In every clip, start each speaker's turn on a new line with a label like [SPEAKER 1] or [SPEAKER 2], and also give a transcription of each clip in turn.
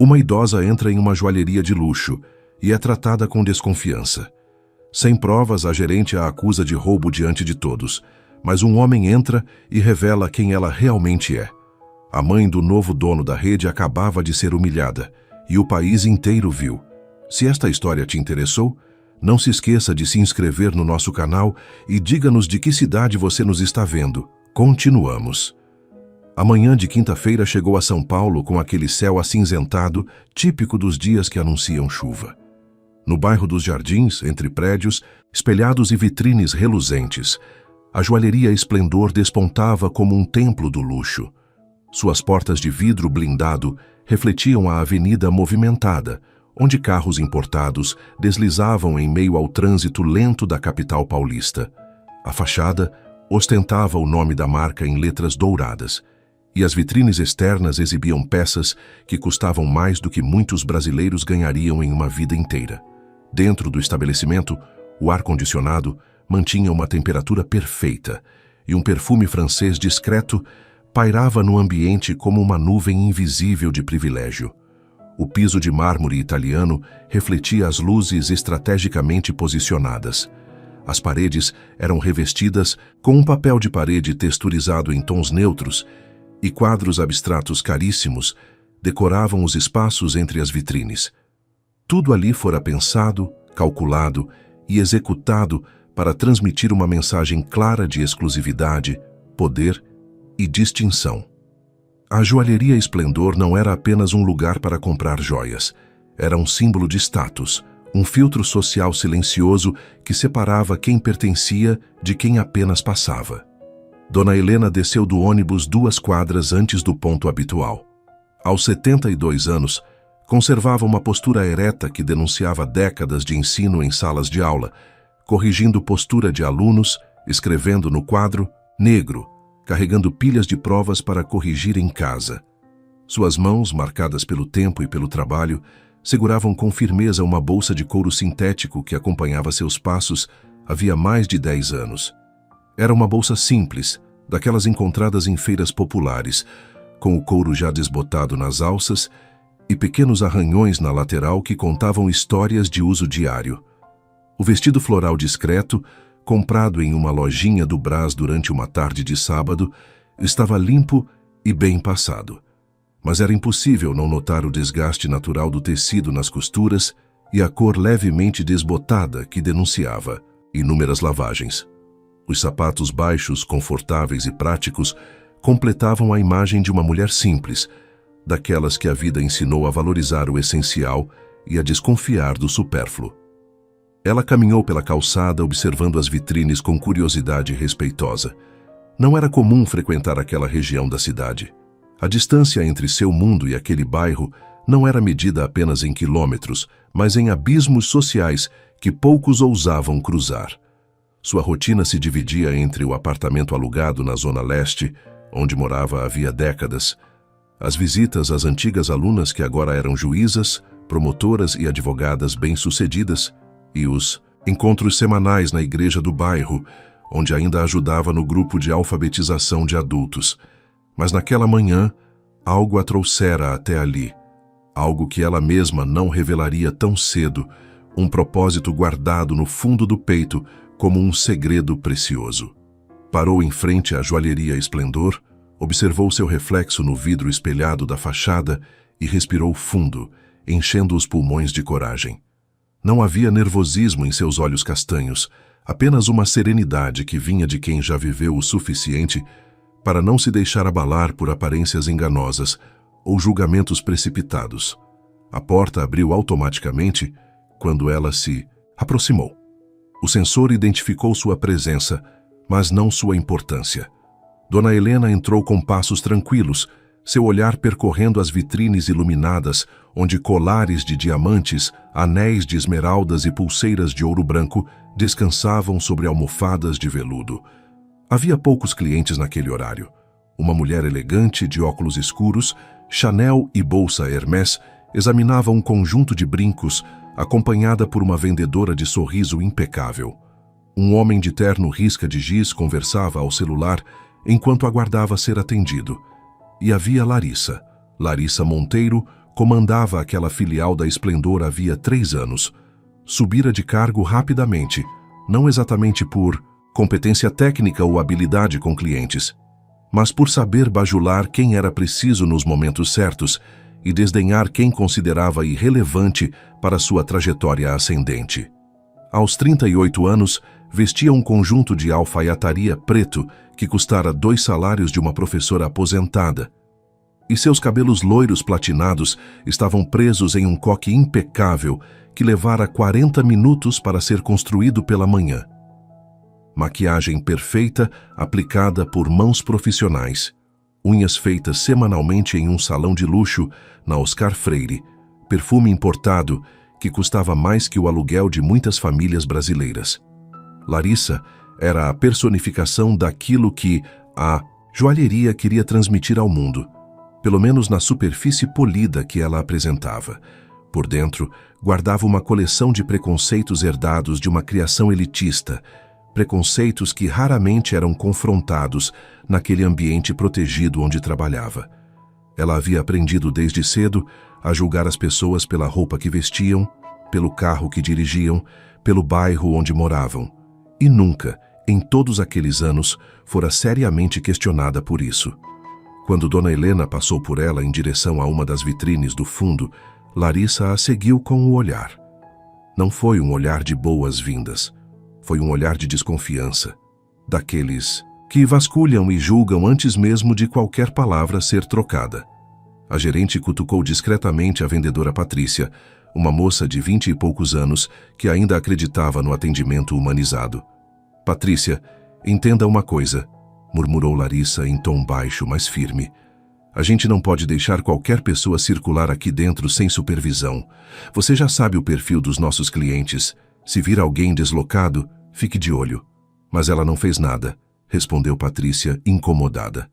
[SPEAKER 1] Uma idosa entra em uma joalheria de luxo e é tratada com desconfiança. Sem provas, a gerente a acusa de roubo diante de todos, mas um homem entra e revela quem ela realmente é. A mãe do novo dono da rede acabava de ser humilhada e o país inteiro viu. Se esta história te interessou, não se esqueça de se inscrever no nosso canal e diga-nos de que cidade você nos está vendo. Continuamos. A manhã de quinta-feira chegou a São Paulo com aquele céu acinzentado, típico dos dias que anunciam chuva. No bairro dos Jardins, entre prédios, espelhados e vitrines reluzentes, a joalheria Esplendor despontava como um templo do luxo. Suas portas de vidro blindado refletiam a avenida movimentada, onde carros importados deslizavam em meio ao trânsito lento da capital paulista. A fachada ostentava o nome da marca em letras douradas, e as vitrines externas exibiam peças que custavam mais do que muitos brasileiros ganhariam em uma vida inteira. Dentro do estabelecimento, o ar-condicionado mantinha uma temperatura perfeita e um perfume francês discreto pairava no ambiente como uma nuvem invisível de privilégio. O piso de mármore italiano refletia as luzes estrategicamente posicionadas. As paredes eram revestidas com um papel de parede texturizado em tons neutros e quadros abstratos caríssimos decoravam os espaços entre as vitrines. Tudo ali fora pensado, calculado e executado para transmitir uma mensagem clara de exclusividade, poder e distinção. A joalheria Esplendor não era apenas um lugar para comprar joias. Era um símbolo de status, um filtro social silencioso que separava quem pertencia de quem apenas passava. Dona Helena desceu do ônibus 2 quadras antes do ponto habitual. Aos 72 anos, conservava uma postura ereta que denunciava décadas de ensino em salas de aula, corrigindo postura de alunos, escrevendo no quadro negro, carregando pilhas de provas para corrigir em casa. Suas mãos, marcadas pelo tempo e pelo trabalho, seguravam com firmeza uma bolsa de couro sintético que acompanhava seus passos havia mais de 10 anos. Era uma bolsa simples, daquelas encontradas em feiras populares, com o couro já desbotado nas alças e pequenos arranhões na lateral que contavam histórias de uso diário. O vestido floral discreto, comprado em uma lojinha do Brás durante uma tarde de sábado, estava limpo e bem passado. Mas era impossível não notar o desgaste natural do tecido nas costuras e a cor levemente desbotada que denunciava inúmeras lavagens. Os sapatos baixos, confortáveis e práticos completavam a imagem de uma mulher simples, daquelas que a vida ensinou a valorizar o essencial e a desconfiar do supérfluo. Ela caminhou pela calçada observando as vitrines com curiosidade respeitosa. Não era comum frequentar aquela região da cidade. A distância entre seu mundo e aquele bairro não era medida apenas em quilômetros, mas em abismos sociais que poucos ousavam cruzar. Sua rotina se dividia entre o apartamento alugado na Zona Leste, onde morava havia décadas, as visitas às antigas alunas que agora eram juízas, promotoras e advogadas bem-sucedidas, e os encontros semanais na igreja do bairro, onde ainda ajudava no grupo de alfabetização de adultos. Mas naquela manhã, algo a trouxera até ali, algo que ela mesma não revelaria tão cedo, um propósito guardado no fundo do peito como um segredo precioso. Parou em frente à joalheria Esplendor, observou seu reflexo no vidro espelhado da fachada e respirou fundo, enchendo os pulmões de coragem. Não havia nervosismo em seus olhos castanhos, apenas uma serenidade que vinha de quem já viveu o suficiente para não se deixar abalar por aparências enganosas ou julgamentos precipitados. A porta abriu automaticamente quando ela se aproximou. O sensor identificou sua presença, mas não sua importância. Dona Helena entrou com passos tranquilos, seu olhar percorrendo as vitrines iluminadas, onde colares de diamantes, anéis de esmeraldas e pulseiras de ouro branco descansavam sobre almofadas de veludo. Havia poucos clientes naquele horário. Uma mulher elegante, de óculos escuros, Chanel e bolsa Hermès, examinava um conjunto de brincos, acompanhada por uma vendedora de sorriso impecável. Um homem de terno risca de giz conversava ao celular enquanto aguardava ser atendido. E havia Larissa Monteiro, comandava aquela filial da Esplendor havia 3 anos. Subira de cargo rapidamente, não exatamente por competência técnica ou habilidade com clientes, mas por saber bajular quem era preciso nos momentos certos e desdenhar quem considerava irrelevante para sua trajetória ascendente. Aos 38 anos, vestia um conjunto de alfaiataria preto que custara 2 salários de uma professora aposentada, e seus cabelos loiros platinados estavam presos em um coque impecável que levara 40 minutos para ser construído pela manhã. Maquiagem perfeita aplicada por mãos profissionais, unhas feitas semanalmente em um salão de luxo na Oscar Freire, perfume importado que custava mais que o aluguel de muitas famílias brasileiras. Larissa era a personificação daquilo que a joalheria queria transmitir ao mundo, pelo menos na superfície polida que ela apresentava. Por dentro, guardava uma coleção de preconceitos herdados de uma criação elitista, preconceitos que raramente eram confrontados naquele ambiente protegido onde trabalhava. Ela havia aprendido desde cedo a julgar as pessoas pela roupa que vestiam, pelo carro que dirigiam, pelo bairro onde moravam. E nunca, em todos aqueles anos, fora seriamente questionada por isso. Quando Dona Helena passou por ela em direção a uma das vitrines do fundo, Larissa a seguiu com o olhar. Não foi um olhar de boas-vindas. Foi um olhar de desconfiança, daqueles que vasculham e julgam antes mesmo de qualquer palavra ser trocada. A gerente cutucou discretamente a vendedora Patrícia, uma moça de 20 e poucos anos que ainda acreditava no atendimento humanizado. Patrícia, entenda uma coisa, murmurou Larissa em tom baixo, mas firme. A gente não pode deixar qualquer pessoa circular aqui dentro sem supervisão. Você já sabe o perfil dos nossos clientes. Se vir alguém deslocado, fique de olho. Mas ela não fez nada, respondeu Patrícia, incomodada.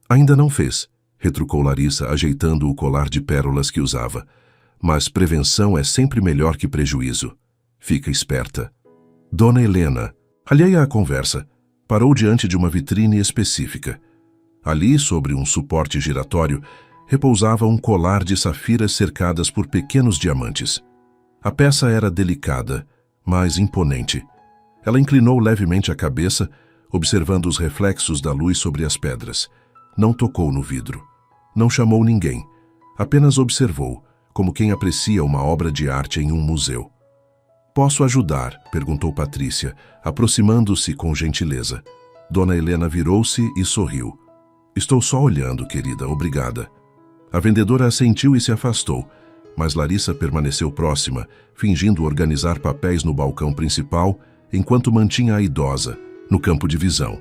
[SPEAKER 1] Ainda não fez, retrucou Larissa, ajeitando o colar de pérolas que usava. Mas prevenção é sempre melhor que prejuízo. Fica esperta. Dona Helena, alheia à conversa, parou diante de uma vitrine específica. Ali, sobre um suporte giratório, repousava um colar de safiras cercadas por pequenos diamantes. A peça era delicada, mas imponente. Ela inclinou levemente a cabeça, observando os reflexos da luz sobre as pedras. Não tocou no vidro. Não chamou ninguém. Apenas observou, como quem aprecia uma obra de arte em um museu. «Posso ajudar?» perguntou Patrícia, aproximando-se com gentileza. Dona Helena virou-se e sorriu. «Estou só olhando, querida, obrigada». A vendedora assentiu e se afastou, mas Larissa permaneceu próxima, fingindo organizar papéis no balcão principal, enquanto mantinha a idosa, no campo de visão.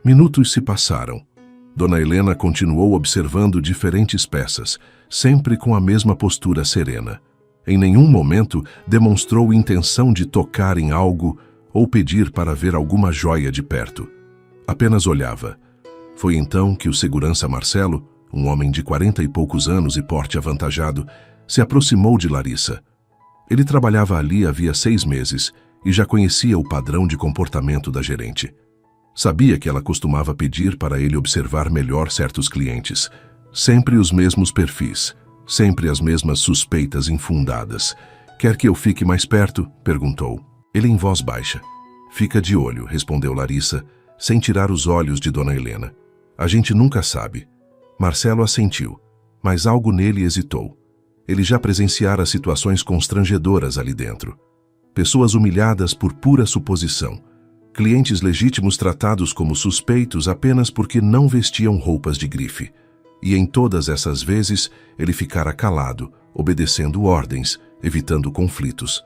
[SPEAKER 1] Minutos se passaram. Dona Helena continuou observando diferentes peças, sempre com a mesma postura serena. Em nenhum momento demonstrou intenção de tocar em algo ou pedir para ver alguma joia de perto. Apenas olhava. Foi então que o segurança Marcelo, um homem de 40 e poucos anos e porte avantajado, se aproximou de Larissa. Ele trabalhava ali havia 6 meses e já conhecia o padrão de comportamento da gerente. Sabia que ela costumava pedir para ele observar melhor certos clientes. Sempre os mesmos perfis, sempre as mesmas suspeitas infundadas. «Quer que eu fique mais perto?» perguntou. Ele em voz baixa. «Fica de olho», respondeu Larissa, sem tirar os olhos de Dona Helena. «A gente nunca sabe». Marcelo assentiu, mas algo nele hesitou. Ele já presenciara situações constrangedoras ali dentro. Pessoas humilhadas por pura suposição. Clientes legítimos tratados como suspeitos apenas porque não vestiam roupas de grife. E em todas essas vezes, ele ficara calado, obedecendo ordens, evitando conflitos.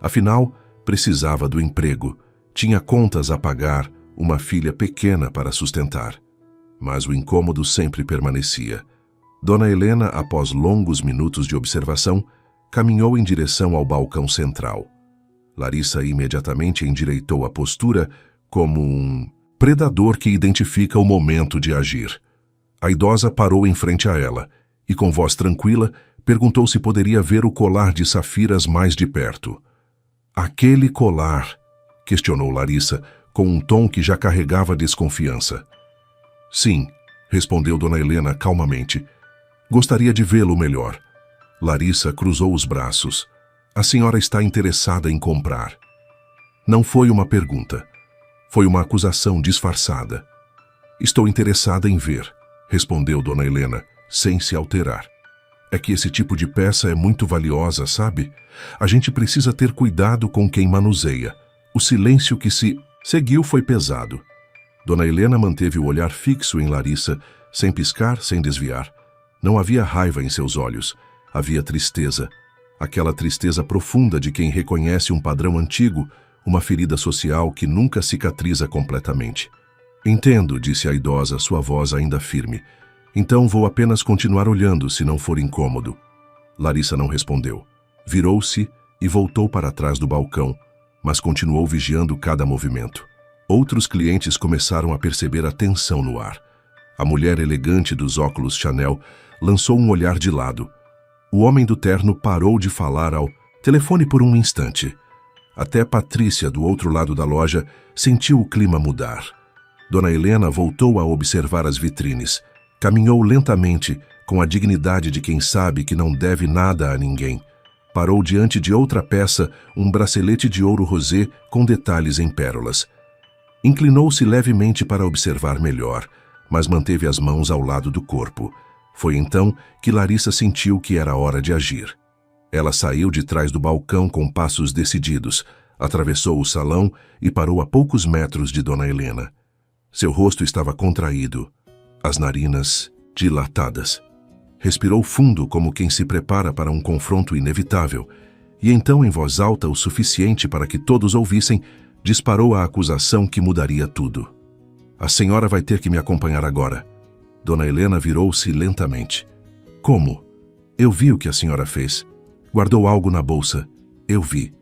[SPEAKER 1] Afinal, precisava do emprego, tinha contas a pagar, uma filha pequena para sustentar. Mas o incômodo sempre permanecia. Dona Helena, após longos minutos de observação, caminhou em direção ao balcão central. Larissa imediatamente endireitou a postura como um predador que identifica o momento de agir. A idosa parou em frente a ela e, com voz tranquila, perguntou se poderia ver o colar de safiras mais de perto. «Aquele colar?» questionou Larissa, com um tom que já carregava desconfiança. «Sim», respondeu Dona Helena calmamente. «Gostaria de vê-lo melhor». Larissa cruzou os braços. A senhora está interessada em comprar. Não foi uma pergunta. Foi uma acusação disfarçada. Estou interessada em ver, respondeu Dona Helena, sem se alterar. É que esse tipo de peça é muito valiosa, sabe? A gente precisa ter cuidado com quem manuseia. O silêncio que se seguiu foi pesado. Dona Helena manteve o olhar fixo em Larissa, sem piscar, sem desviar. Não havia raiva em seus olhos. Havia tristeza. Aquela tristeza profunda de quem reconhece um padrão antigo, uma ferida social que nunca cicatriza completamente. Entendo, disse a idosa, sua voz ainda firme. Então vou apenas continuar olhando, se não for incômodo. Larissa não respondeu. Virou-se e voltou para trás do balcão, mas continuou vigiando cada movimento. Outros clientes começaram a perceber a tensão no ar. A mulher elegante dos óculos Chanel lançou um olhar de lado. O homem do terno parou de falar ao telefone por um instante. Até Patrícia, do outro lado da loja, sentiu o clima mudar. Dona Helena voltou a observar as vitrines. Caminhou lentamente, com a dignidade de quem sabe que não deve nada a ninguém. Parou diante de outra peça, um bracelete de ouro rosé com detalhes em pérolas. Inclinou-se levemente para observar melhor, mas manteve as mãos ao lado do corpo. Foi então que Larissa sentiu que era hora de agir. Ela saiu de trás do balcão com passos decididos, atravessou o salão e parou a poucos metros de Dona Helena. Seu rosto estava contraído, as narinas dilatadas. Respirou fundo como quem se prepara para um confronto inevitável, e então, em voz alta o suficiente para que todos ouvissem, disparou a acusação que mudaria tudo. A senhora vai ter que me acompanhar agora. Dona Helena virou-se lentamente. Como? Eu vi o que a senhora fez. Guardou algo na bolsa. Eu vi.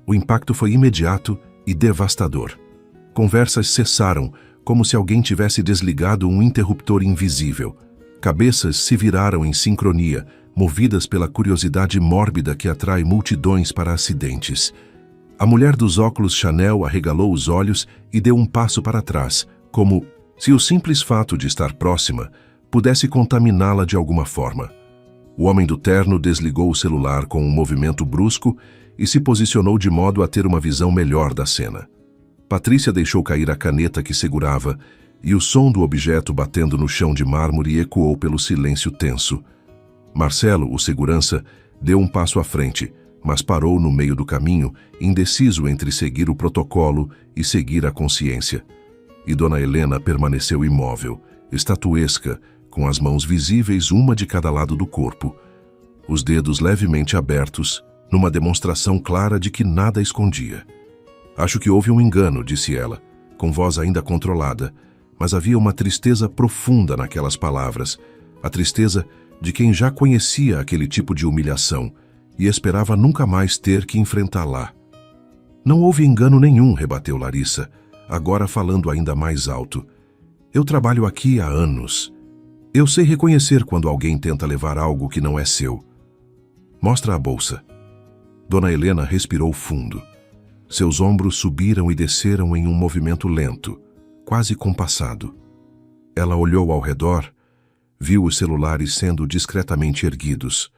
[SPEAKER 1] O impacto foi imediato e devastador. Conversas cessaram, como se alguém tivesse desligado um interruptor invisível. Cabeças se viraram em sincronia, movidas pela curiosidade mórbida que atrai multidões para acidentes. A mulher dos óculos Chanel arregalou os olhos e deu um passo para trás, como se o simples fato de estar próxima pudesse contaminá-la de alguma forma. O homem do terno desligou o celular com um movimento brusco e se posicionou de modo a ter uma visão melhor da cena. Patrícia deixou cair a caneta que segurava e o som do objeto batendo no chão de mármore ecoou pelo silêncio tenso. Marcelo, o segurança, deu um passo à frente, mas parou no meio do caminho, indeciso entre seguir o protocolo e seguir a consciência. E Dona Helena permaneceu imóvel, estatuesca, com as mãos visíveis uma de cada lado do corpo, os dedos levemente abertos, numa demonstração clara de que nada escondia. Acho que houve um engano, disse ela, com voz ainda controlada, mas havia uma tristeza profunda naquelas palavras, a tristeza de quem já conhecia aquele tipo de humilhação e esperava nunca mais ter que enfrentá-la. Não houve engano nenhum, rebateu Larissa, agora falando ainda mais alto. Eu trabalho aqui há anos. Eu sei reconhecer quando alguém tenta levar algo que não é seu. Mostra a bolsa. Dona Helena respirou fundo. Seus ombros subiram e desceram em um movimento lento, quase compassado. Ela olhou ao redor, viu os celulares sendo discretamente erguidos.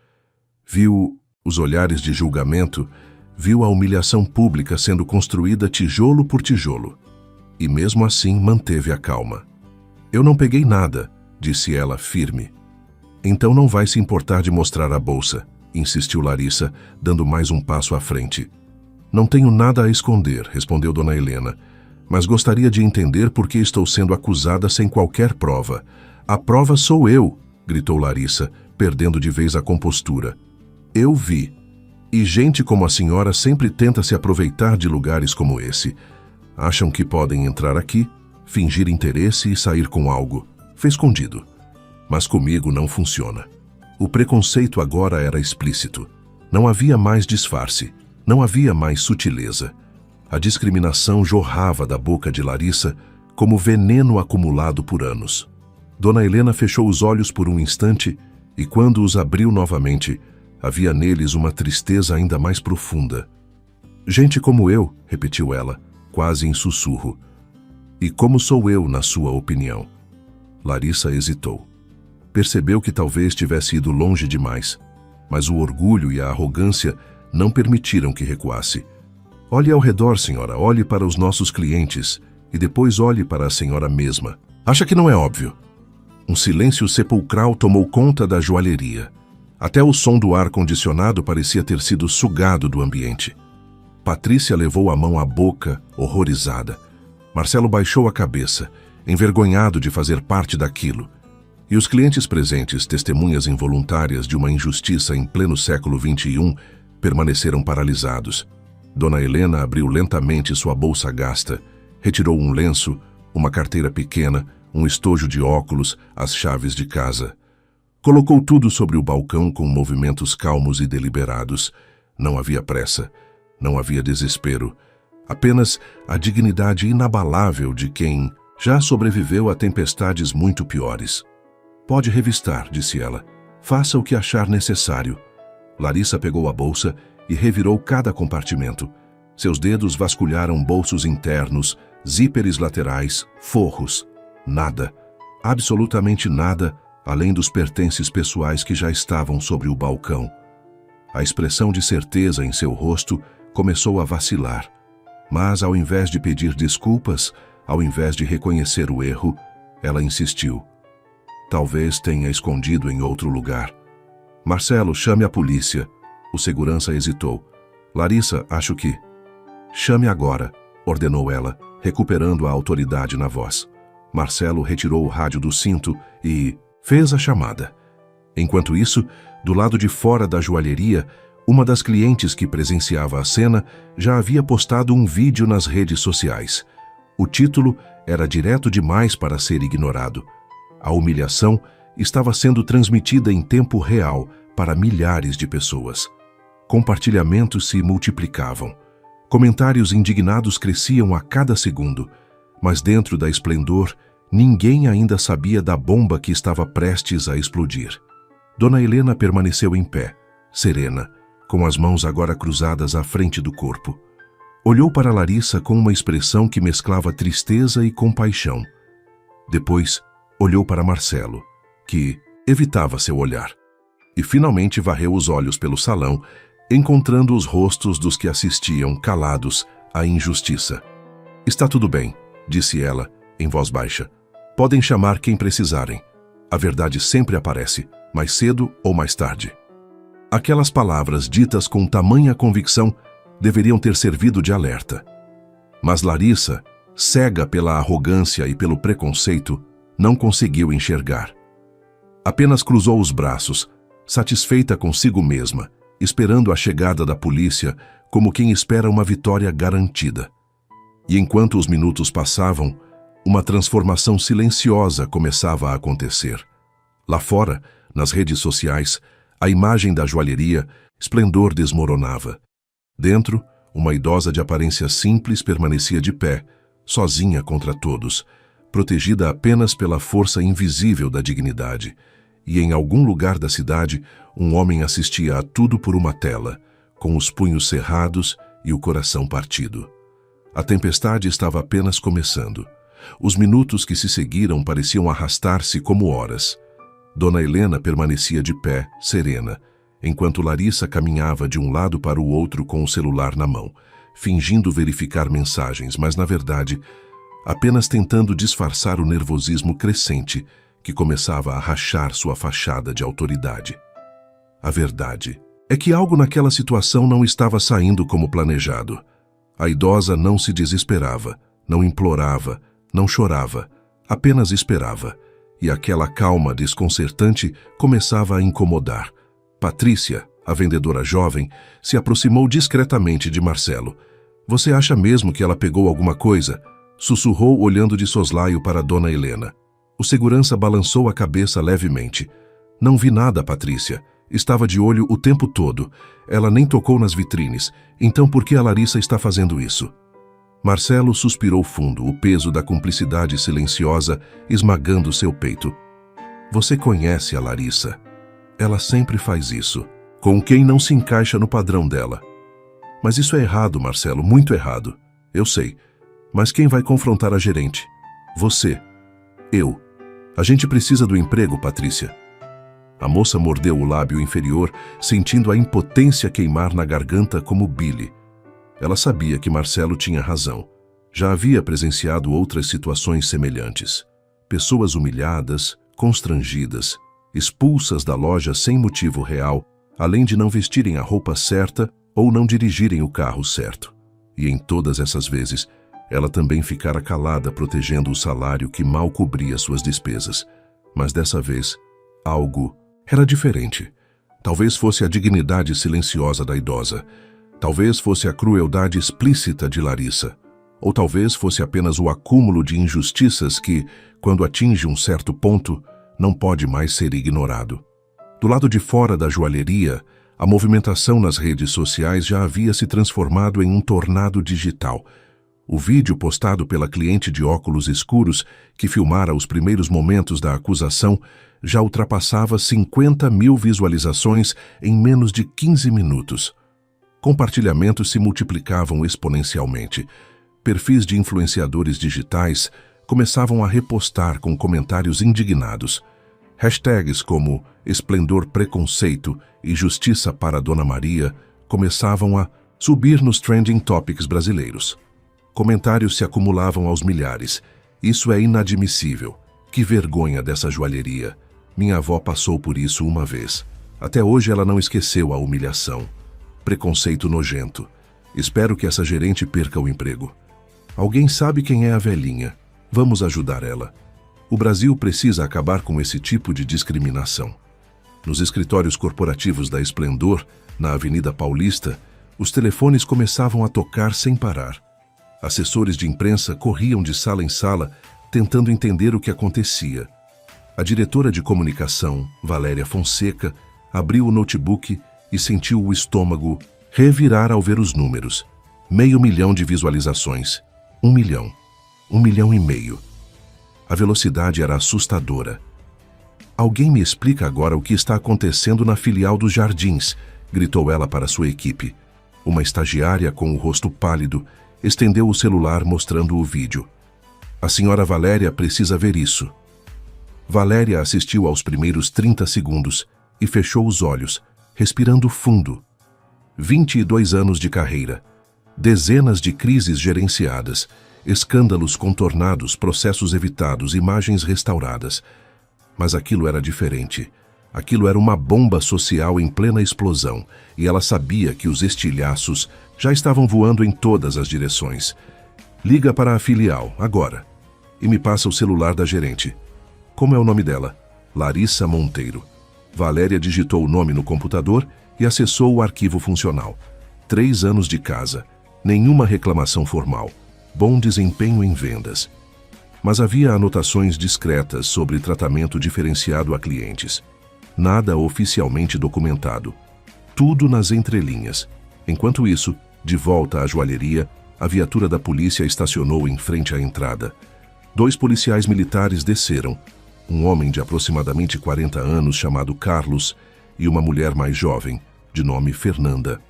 [SPEAKER 1] Viu os olhares de julgamento, viu a humilhação pública sendo construída tijolo por tijolo. E mesmo assim manteve a calma. Eu não peguei nada, disse ela firme. Então não vai se importar de mostrar a bolsa, insistiu Larissa, dando mais um passo à frente. Não tenho nada a esconder, respondeu Dona Helena, mas gostaria de entender por que estou sendo acusada sem qualquer prova. A prova sou eu, gritou Larissa, perdendo de vez a compostura. Eu vi. E gente como a senhora sempre tenta se aproveitar de lugares como esse. Acham que podem entrar aqui, fingir interesse e sair com algo, escondido. Mas comigo não funciona. O preconceito agora era explícito. Não havia mais disfarce, não havia mais sutileza. A discriminação jorrava da boca de Larissa como veneno acumulado por anos. Dona Helena fechou os olhos por um instante e, quando os abriu novamente, havia neles uma tristeza ainda mais profunda. Gente como eu, repetiu ela, quase em sussurro. E como sou eu, na sua opinião? Larissa hesitou. Percebeu que talvez tivesse ido longe demais. mas o orgulho e a arrogância não permitiram que recuasse. Olhe ao redor, senhora, olhe para os nossos clientes e depois olhe para a senhora mesma. Acha que não é óbvio? Um silêncio sepulcral tomou conta da joalheria. Até o som do ar-condicionado parecia ter sido sugado do ambiente. Patrícia levou a mão à boca, horrorizada. Marcelo baixou a cabeça, envergonhado de fazer parte daquilo. E os clientes presentes, testemunhas involuntárias de uma injustiça em pleno século XXI, permaneceram paralisados. Dona Helena abriu lentamente sua bolsa gasta, retirou um lenço, uma carteira pequena, um estojo de óculos, as chaves de casa. Colocou tudo sobre o balcão com movimentos calmos e deliberados. Não havia pressa, não havia desespero, apenas a dignidade inabalável de quem já sobreviveu a tempestades muito piores. Pode revistar, disse ela. Faça o que achar necessário. Larissa pegou a bolsa e revirou cada compartimento. Seus dedos vasculharam bolsos internos, zíperes laterais, forros. Nada, absolutamente nada, além dos pertences pessoais que já estavam sobre o balcão. A expressão de certeza em seu rosto começou a vacilar. Mas, ao invés de pedir desculpas, ao invés de reconhecer o erro, ela insistiu. Talvez tenha escondido em outro lugar. Marcelo, chame a polícia. O segurança hesitou. Larissa, acho que... Chame agora, ordenou ela, recuperando a autoridade na voz. Marcelo retirou o rádio do cinto e fez a chamada. Enquanto isso, do lado de fora da joalheria, uma das clientes que presenciava a cena já havia postado um vídeo nas redes sociais. O título era direto demais para ser ignorado. A humilhação estava sendo transmitida em tempo real para milhares de pessoas. Compartilhamentos se multiplicavam. Comentários indignados cresciam a cada segundo, mas dentro da esplendor, ninguém ainda sabia da bomba que estava prestes a explodir. Dona Helena permaneceu em pé, serena, com as mãos agora cruzadas à frente do corpo. Olhou para Larissa com uma expressão que mesclava tristeza e compaixão. Depois, olhou para Marcelo, que evitava seu olhar, e finalmente varreu os olhos pelo salão, encontrando os rostos dos que assistiam, calados, à injustiça. Está tudo bem, disse ela, em voz baixa. Podem chamar quem precisarem. A verdade sempre aparece, mais cedo ou mais tarde. Aquelas palavras ditas com tamanha convicção deveriam ter servido de alerta. Mas Larissa, cega pela arrogância e pelo preconceito, não conseguiu enxergar. Apenas cruzou os braços, satisfeita consigo mesma, esperando a chegada da polícia como quem espera uma vitória garantida. E enquanto os minutos passavam, uma transformação silenciosa começava a acontecer. Lá fora, nas redes sociais, a imagem da joalheria, esplendor desmoronava. Dentro, uma idosa de aparência simples permanecia de pé, sozinha contra todos, protegida apenas pela força invisível da dignidade, e em algum lugar da cidade, um homem assistia a tudo por uma tela, com os punhos cerrados e o coração partido. A tempestade estava apenas começando. Os minutos que se seguiram pareciam arrastar-se como horas. Dona Helena permanecia de pé, serena, enquanto Larissa caminhava de um lado para o outro com o celular na mão, fingindo verificar mensagens, mas, na verdade, apenas tentando disfarçar o nervosismo crescente que começava a rachar sua fachada de autoridade. A verdade é que algo naquela situação não estava saindo como planejado. A idosa não se desesperava, não implorava, não chorava, apenas esperava, e aquela calma desconcertante começava a incomodar. Patrícia, a vendedora jovem, se aproximou discretamente de Marcelo. Você acha mesmo que ela pegou alguma coisa? Sussurrou olhando de soslaio para Dona Helena. O segurança balançou a cabeça levemente. Não vi nada, Patrícia. Estava de olho o tempo todo. Ela nem tocou nas vitrines. Então por que a Larissa está fazendo isso? Marcelo suspirou fundo, o peso da cumplicidade silenciosa esmagando seu peito. Você conhece a Larissa. Ela sempre faz isso, com quem não se encaixa no padrão dela. Mas isso é errado, Marcelo, muito errado. Eu sei. Mas quem vai confrontar a gerente? Você. Eu. A gente precisa do emprego, Patrícia. A moça mordeu o lábio inferior, sentindo a impotência queimar na garganta como bile. Ela sabia que Marcelo tinha razão. Já havia presenciado outras situações semelhantes. Pessoas humilhadas, constrangidas, expulsas da loja sem motivo real, além de não vestirem a roupa certa ou não dirigirem o carro certo. E em todas essas vezes, ela também ficara calada protegendo o salário que mal cobria suas despesas. Mas dessa vez, algo era diferente. Talvez fosse a dignidade silenciosa da idosa. Talvez fosse a crueldade explícita de Larissa. Ou talvez fosse apenas o acúmulo de injustiças que, quando atinge um certo ponto, não pode mais ser ignorado. Do lado de fora da joalheria, a movimentação nas redes sociais já havia se transformado em um tornado digital. O vídeo postado pela cliente de óculos escuros, que filmara os primeiros momentos da acusação, já ultrapassava 50.000 visualizações em menos de 15 minutos. Compartilhamentos se multiplicavam exponencialmente. Perfis de influenciadores digitais começavam a repostar com comentários indignados. Hashtags como Esplendor Preconceito e Justiça para Dona Maria começavam a subir nos trending topics brasileiros. Comentários se acumulavam aos milhares. Isso é inadmissível. Que vergonha dessa joalheria. Minha avó passou por isso uma vez. Até hoje ela não esqueceu a humilhação. Preconceito nojento. Espero que essa gerente perca o emprego. Alguém sabe quem é a velhinha. Vamos ajudar ela. O Brasil precisa acabar com esse tipo de discriminação. Nos escritórios corporativos da Esplendor, na Avenida Paulista, os telefones começavam a tocar sem parar. Assessores de imprensa corriam de sala em sala, tentando entender o que acontecia. A diretora de comunicação, Valéria Fonseca, abriu o notebook e sentiu o estômago revirar ao ver os números. 500 mil de visualizações. 1 milhão. 1,5 milhão. A velocidade era assustadora. Alguém me explica agora o que está acontecendo na filial dos Jardins, gritou ela para sua equipe. Uma estagiária com o rosto pálido estendeu o celular mostrando o vídeo. A senhora Valéria precisa ver isso. Valéria assistiu aos primeiros 30 segundos e fechou os olhos, respirando fundo. 22 anos de carreira. Dezenas de crises gerenciadas, escândalos contornados, processos evitados, imagens restauradas. Mas aquilo era diferente. Aquilo era uma bomba social em plena explosão, e ela sabia que os estilhaços já estavam voando em todas as direções. Liga para a filial, agora. E me passa o celular da gerente. Como é o nome dela? Larissa Monteiro. Valéria digitou o nome no computador e acessou o arquivo funcional. 3 anos de casa. Nenhuma reclamação formal. Bom desempenho em vendas. Mas havia anotações discretas sobre tratamento diferenciado a clientes. Nada oficialmente documentado. Tudo nas entrelinhas. Enquanto isso, de volta à joalheria, a viatura da polícia estacionou em frente à entrada. 2 policiais militares desceram. Um homem de aproximadamente 40 anos chamado Carlos e uma mulher mais jovem, de nome Fernanda.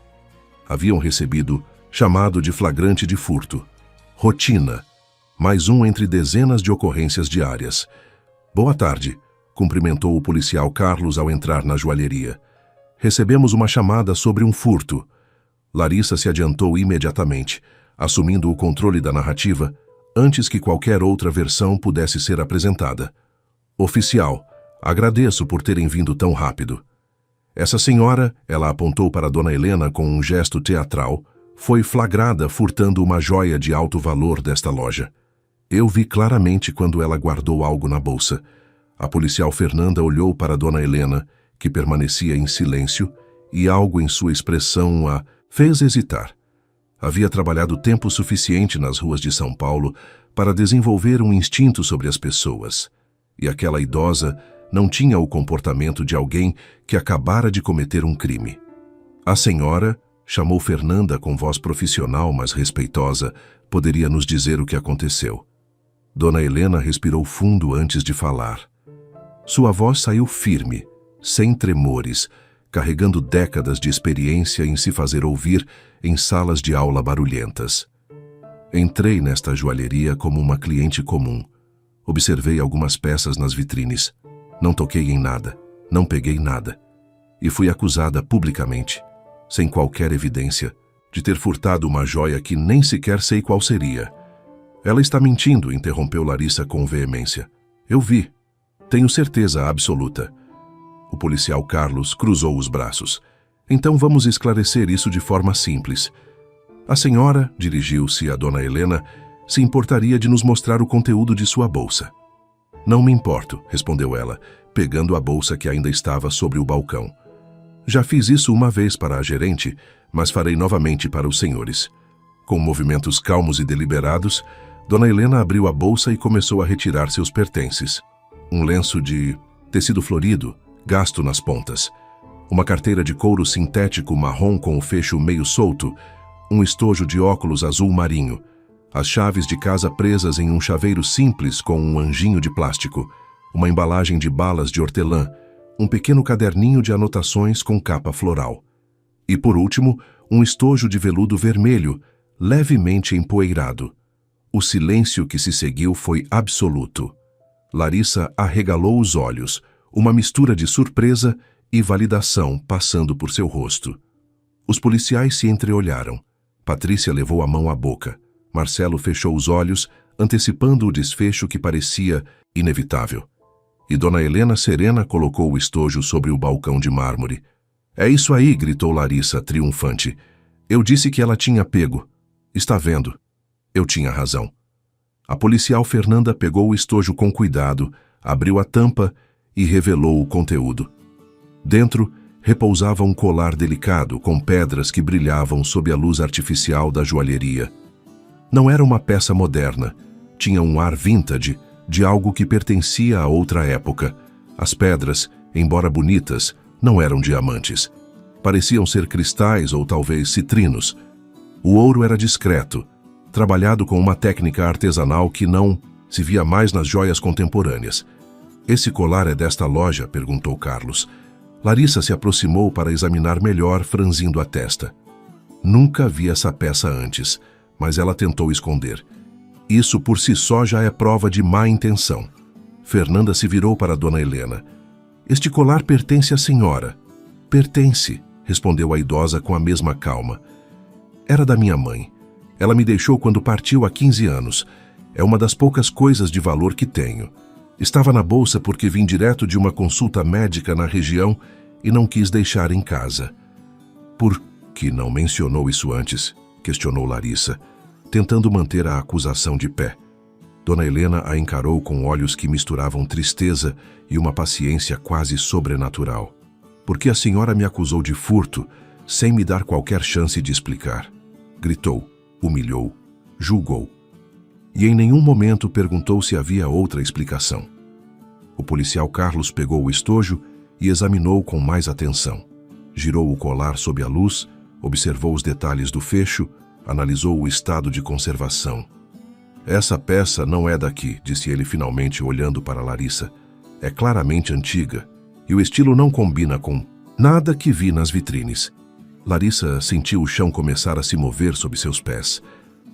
[SPEAKER 1] Haviam recebido chamado de flagrante de furto. Rotina. Mais um entre dezenas de ocorrências diárias. Boa tarde, cumprimentou o policial Carlos ao entrar na joalheria. Recebemos uma chamada sobre um furto. Larissa se adiantou imediatamente, assumindo o controle da narrativa, antes que qualquer outra versão pudesse ser apresentada. Oficial, agradeço por terem vindo tão rápido. Essa senhora, ela apontou para Dona Helena com um gesto teatral, foi flagrada furtando uma joia de alto valor desta loja. Eu vi claramente quando ela guardou algo na bolsa. A policial Fernanda olhou para Dona Helena, que permanecia em silêncio, e algo em sua expressão a fez hesitar. Havia trabalhado tempo suficiente nas ruas de São Paulo para desenvolver um instinto sobre as pessoas. E aquela idosa não tinha o comportamento de alguém que acabara de cometer um crime. A senhora, chamou Fernanda com voz profissional, mas respeitosa, poderia nos dizer o que aconteceu. Dona Helena respirou fundo antes de falar. Sua voz saiu firme, sem tremores, carregando décadas de experiência em se fazer ouvir em salas de aula barulhentas. Entrei nesta joalheria como uma cliente comum. Observei algumas peças nas vitrines. Não toquei em nada. Não peguei nada. E fui acusada publicamente, sem qualquer evidência, de ter furtado uma joia que nem sequer sei qual seria. Ela está mentindo, interrompeu Larissa com veemência. Eu vi. Tenho certeza absoluta. O policial Carlos cruzou os braços. Então vamos esclarecer isso de forma simples. A senhora, dirigiu-se a dona Helena, se importaria de nos mostrar o conteúdo de sua bolsa. Não me importo, respondeu ela, pegando a bolsa que ainda estava sobre o balcão. Já fiz isso uma vez para a gerente, mas farei novamente para os senhores. Com movimentos calmos e deliberados, dona Helena abriu a bolsa e começou a retirar seus pertences. Um lenço de tecido florido, gasto nas pontas. Uma carteira de couro sintético marrom com o fecho meio solto, um estojo de óculos azul marinho, as chaves de casa presas em um chaveiro simples com um anjinho de plástico, uma embalagem de balas de hortelã, um pequeno caderninho de anotações com capa floral. E, por último, um estojo de veludo vermelho, levemente empoeirado. O silêncio que se seguiu foi absoluto. Larissa arregalou os olhos, uma mistura de surpresa e validação passando por seu rosto. Os policiais se entreolharam. Patrícia levou a mão à boca. Marcelo fechou os olhos, antecipando o desfecho que parecia inevitável. E dona Helena serena colocou o estojo sobre o balcão de mármore. É isso aí, gritou Larissa, triunfante. Eu disse que ela tinha pego. Está vendo? Eu tinha razão. A policial Fernanda pegou o estojo com cuidado, abriu a tampa e revelou o conteúdo. Dentro, repousava um colar delicado com pedras que brilhavam sob a luz artificial da joalheria. Não era uma peça moderna, tinha um ar vintage, de algo que pertencia a outra época. As pedras, embora bonitas, não eram diamantes. Pareciam ser cristais ou talvez citrinos. O ouro era discreto, trabalhado com uma técnica artesanal que não se via mais nas joias contemporâneas. Esse colar é desta loja? Perguntou Carlos. Larissa se aproximou para examinar melhor, franzindo a testa. Nunca vi essa peça antes, mas ela tentou esconder. Isso por si só já é prova de má intenção. Fernanda se virou para dona Helena. Este colar pertence à senhora. Pertence, respondeu a idosa com a mesma calma. Era da minha mãe. Ela me deixou quando partiu há 15 anos. É uma das poucas coisas de valor que tenho. Estava na bolsa porque vim direto de uma consulta médica na região e não quis deixar em casa. Por que não mencionou isso antes? Questionou Larissa, tentando manter a acusação de pé. Dona Helena a encarou com olhos que misturavam tristeza e uma paciência quase sobrenatural. Porque a senhora me acusou de furto, sem me dar qualquer chance de explicar. Gritou, humilhou, julgou. E em nenhum momento perguntou se havia outra explicação. O policial Carlos pegou o estojo e examinou com mais atenção. Girou o colar sob a luz, observou os detalhes do fecho, analisou o estado de conservação. Essa peça não é daqui, disse ele finalmente olhando para Larissa. É claramente antiga, e o estilo não combina com nada que vi nas vitrines. Larissa sentiu o chão começar a se mover sob seus pés.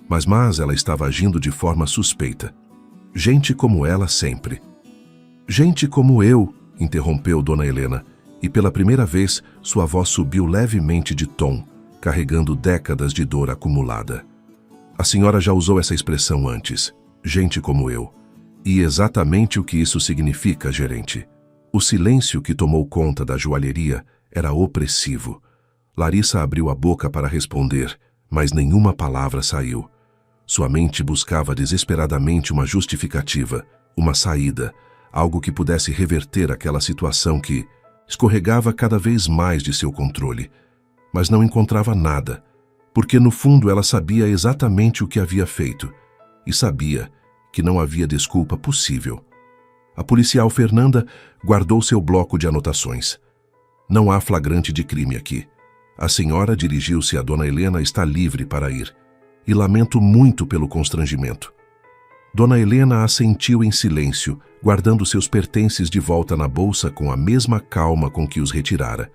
[SPEAKER 1] Mas ela estava agindo de forma suspeita. Gente como ela sempre. Gente como eu, interrompeu dona Helena, e pela primeira vez sua voz subiu levemente de tom, carregando décadas de dor acumulada. A senhora já usou essa expressão antes, gente como eu. E exatamente o que isso significa, gerente. O silêncio que tomou conta da joalheria era opressivo. Larissa abriu a boca para responder, mas nenhuma palavra saiu. Sua mente buscava desesperadamente uma justificativa, uma saída, algo que pudesse reverter aquela situação que escorregava cada vez mais de seu controle. Mas não encontrava nada, porque no fundo ela sabia exatamente o que havia feito e sabia que não havia desculpa possível. A policial Fernanda guardou seu bloco de anotações. Não há flagrante de crime aqui. A senhora dirigiu-se a dona Helena, está livre para ir. E lamento muito pelo constrangimento. Dona Helena assentiu em silêncio, guardando seus pertences de volta na bolsa com a mesma calma com que os retirara.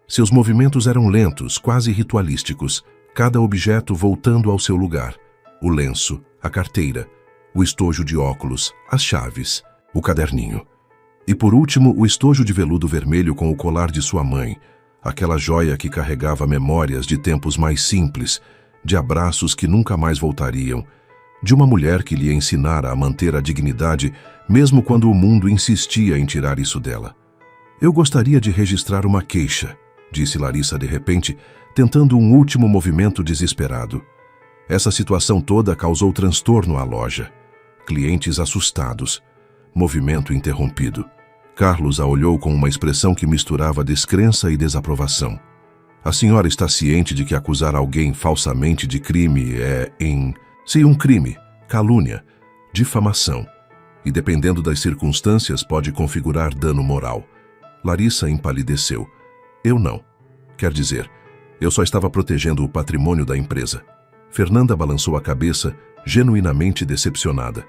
[SPEAKER 1] Seus movimentos eram lentos, quase ritualísticos, cada objeto voltando ao seu lugar. O lenço, a carteira, o estojo de óculos, as chaves, o caderninho. E por último, o estojo de veludo vermelho com o colar de sua mãe, aquela joia que carregava memórias de tempos mais simples, de abraços que nunca mais voltariam, de uma mulher que lhe ensinara a manter a dignidade mesmo quando o mundo insistia em tirar isso dela. Eu gostaria de registrar uma queixa, disse Larissa de repente, tentando um último movimento desesperado. Essa situação toda causou transtorno à loja. Clientes assustados. Movimento interrompido. Carlos a olhou com uma expressão que misturava descrença e desaprovação. A senhora está ciente de que acusar alguém falsamente de crime é Sim, um crime, calúnia, difamação. E dependendo das circunstâncias pode configurar dano moral. Larissa empalideceu. Eu não. Quer dizer, eu só estava protegendo o patrimônio da empresa. Fernanda balançou a cabeça, genuinamente decepcionada.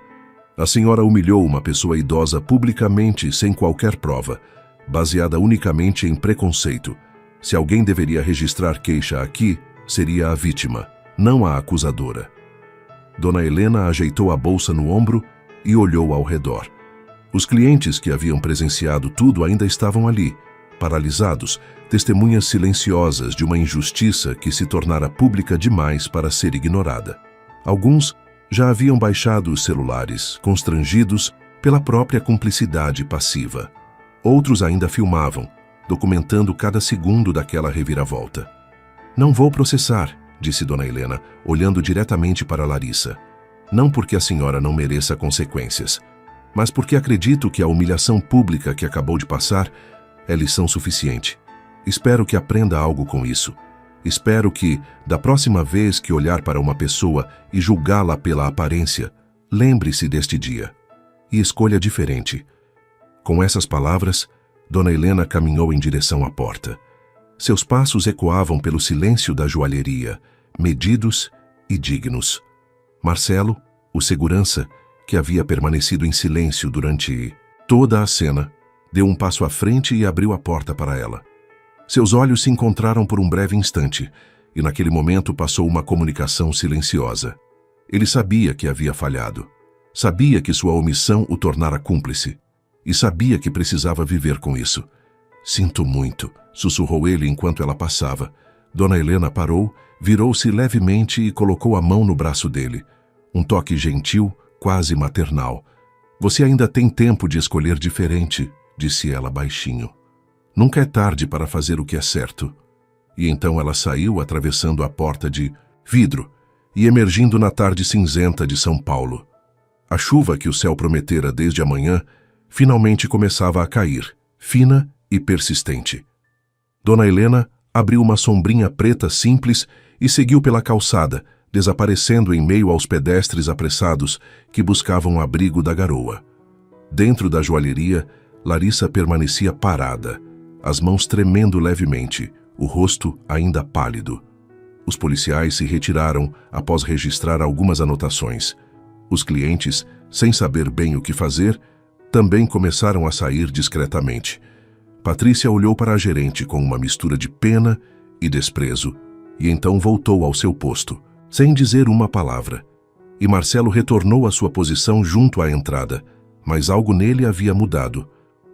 [SPEAKER 1] A senhora humilhou uma pessoa idosa publicamente sem qualquer prova, baseada unicamente em preconceito. Se alguém deveria registrar queixa aqui, seria a vítima, não a acusadora. Dona Helena ajeitou a bolsa no ombro e olhou ao redor. Os clientes que haviam presenciado tudo ainda estavam ali, paralisados, testemunhas silenciosas de uma injustiça que se tornara pública demais para ser ignorada. Alguns já haviam baixado os celulares, constrangidos pela própria cumplicidade passiva. Outros ainda filmavam, documentando cada segundo daquela reviravolta. Não vou processar, disse Dona Helena, olhando diretamente para Larissa. Não porque a senhora não mereça consequências, mas porque acredito que a humilhação pública que acabou de passar é lição suficiente. Espero que aprenda algo com isso. Espero que, da próxima vez que olhar para uma pessoa e julgá-la pela aparência, lembre-se deste dia e escolha diferente. Com essas palavras, Dona Helena caminhou em direção à porta. Seus passos ecoavam pelo silêncio da joalheria, medidos e dignos. Marcelo, o segurança, que havia permanecido em silêncio durante toda a cena, deu um passo à frente e abriu a porta para ela. Seus olhos se encontraram por um breve instante, e naquele momento passou uma comunicação silenciosa. Ele sabia que havia falhado. Sabia que sua omissão o tornara cúmplice. E sabia que precisava viver com isso. Sinto muito, sussurrou ele enquanto ela passava. Dona Helena parou, virou-se levemente e colocou a mão no braço dele. Um toque gentil, quase maternal. Você ainda tem tempo de escolher diferente, disse ela baixinho. Nunca é tarde para fazer o que é certo. E então ela saiu atravessando a porta de vidro e emergindo na tarde cinzenta de São Paulo. A chuva que o céu prometera desde a manhã finalmente começava a cair, fina e persistente. Dona Helena abriu uma sombrinha preta simples e seguiu pela calçada, desaparecendo em meio aos pedestres apressados que buscavam o abrigo da garoa. Dentro da joalheria, Larissa permanecia parada, as mãos tremendo levemente, o rosto ainda pálido. Os policiais se retiraram após registrar algumas anotações. Os clientes, sem saber bem o que fazer, também começaram a sair discretamente. Patrícia olhou para a gerente com uma mistura de pena e desprezo, e então voltou ao seu posto, sem dizer uma palavra. E Marcelo retornou à sua posição junto à entrada, mas algo nele havia mudado.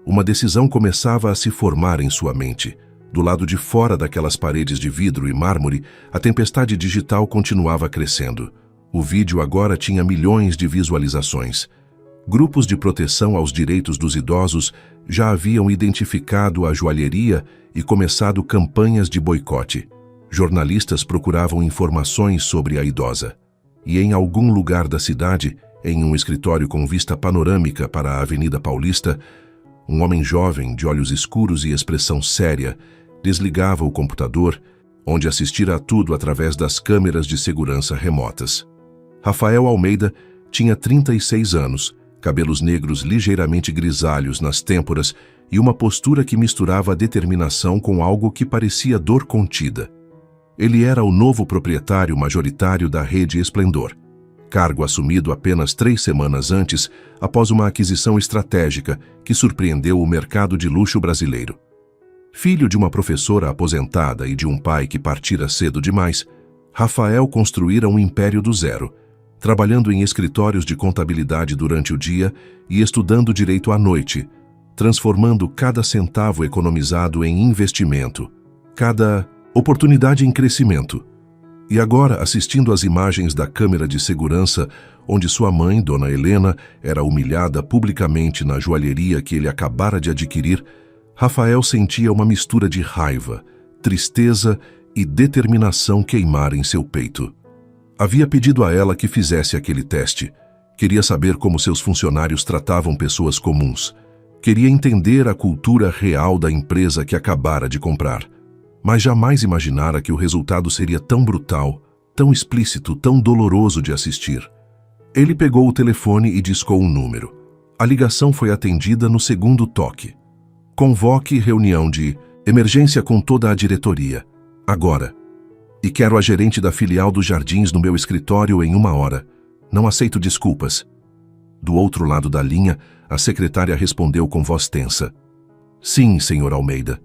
[SPEAKER 1] Uma decisão começava a se formar em sua mente. Do lado de fora daquelas paredes de vidro e mármore, a tempestade digital continuava crescendo. O vídeo agora tinha milhões de visualizações. Grupos de proteção aos direitos dos idosos já haviam identificado a joalheria e começado campanhas de boicote. Jornalistas procuravam informações sobre a idosa. E em algum lugar da cidade, em um escritório com vista panorâmica para a Avenida Paulista, um homem jovem, de olhos escuros e expressão séria, desligava o computador, onde assistira a tudo através das câmeras de segurança remotas. Rafael Almeida tinha 36 anos, cabelos negros ligeiramente grisalhos nas têmporas e uma postura que misturava determinação com algo que parecia dor contida. Ele era o novo proprietário majoritário da Rede Esplendor, cargo assumido apenas 3 semanas antes, após uma aquisição estratégica que surpreendeu o mercado de luxo brasileiro. Filho de uma professora aposentada e de um pai que partira cedo demais, Rafael construíra um império do zero, trabalhando em escritórios de contabilidade durante o dia e estudando direito à noite, transformando cada centavo economizado em investimento, cada oportunidade em crescimento. E agora, assistindo às imagens da câmera de segurança, onde sua mãe, Dona Helena, era humilhada publicamente na joalheria que ele acabara de adquirir, Rafael sentia uma mistura de raiva, tristeza e determinação queimar em seu peito. Havia pedido a ela que fizesse aquele teste. Queria saber como seus funcionários tratavam pessoas comuns. Queria entender a cultura real da empresa que acabara de comprar. Mas jamais imaginara que o resultado seria tão brutal, tão explícito, tão doloroso de assistir. Ele pegou o telefone e discou um número. A ligação foi atendida no segundo toque. Convoque reunião de emergência com toda a diretoria. Agora. E quero a gerente da filial dos Jardins no meu escritório em 1 hora. Não aceito desculpas. Do outro lado da linha, a secretária respondeu com voz tensa. Sim, senhor Almeida.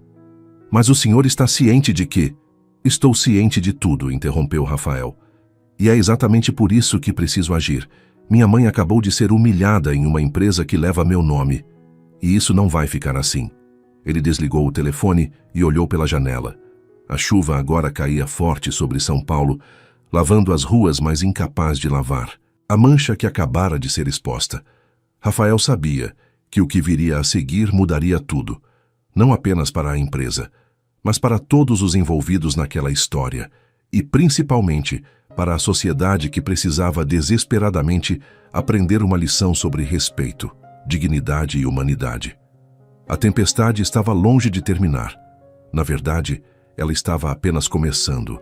[SPEAKER 1] Mas o senhor está ciente de que... Estou ciente de tudo, interrompeu Rafael. E é exatamente por isso que preciso agir. Minha mãe acabou de ser humilhada em uma empresa que leva meu nome. E isso não vai ficar assim. Ele desligou o telefone e olhou pela janela. A chuva agora caía forte sobre São Paulo, lavando as ruas, mas incapaz de lavar a mancha que acabara de ser exposta. Rafael sabia que o que viria a seguir mudaria tudo, não apenas para a empresa, mas para todos os envolvidos naquela história, e principalmente para a sociedade que precisava desesperadamente aprender uma lição sobre respeito, dignidade e humanidade. A tempestade estava longe de terminar. Na verdade, ela estava apenas começando.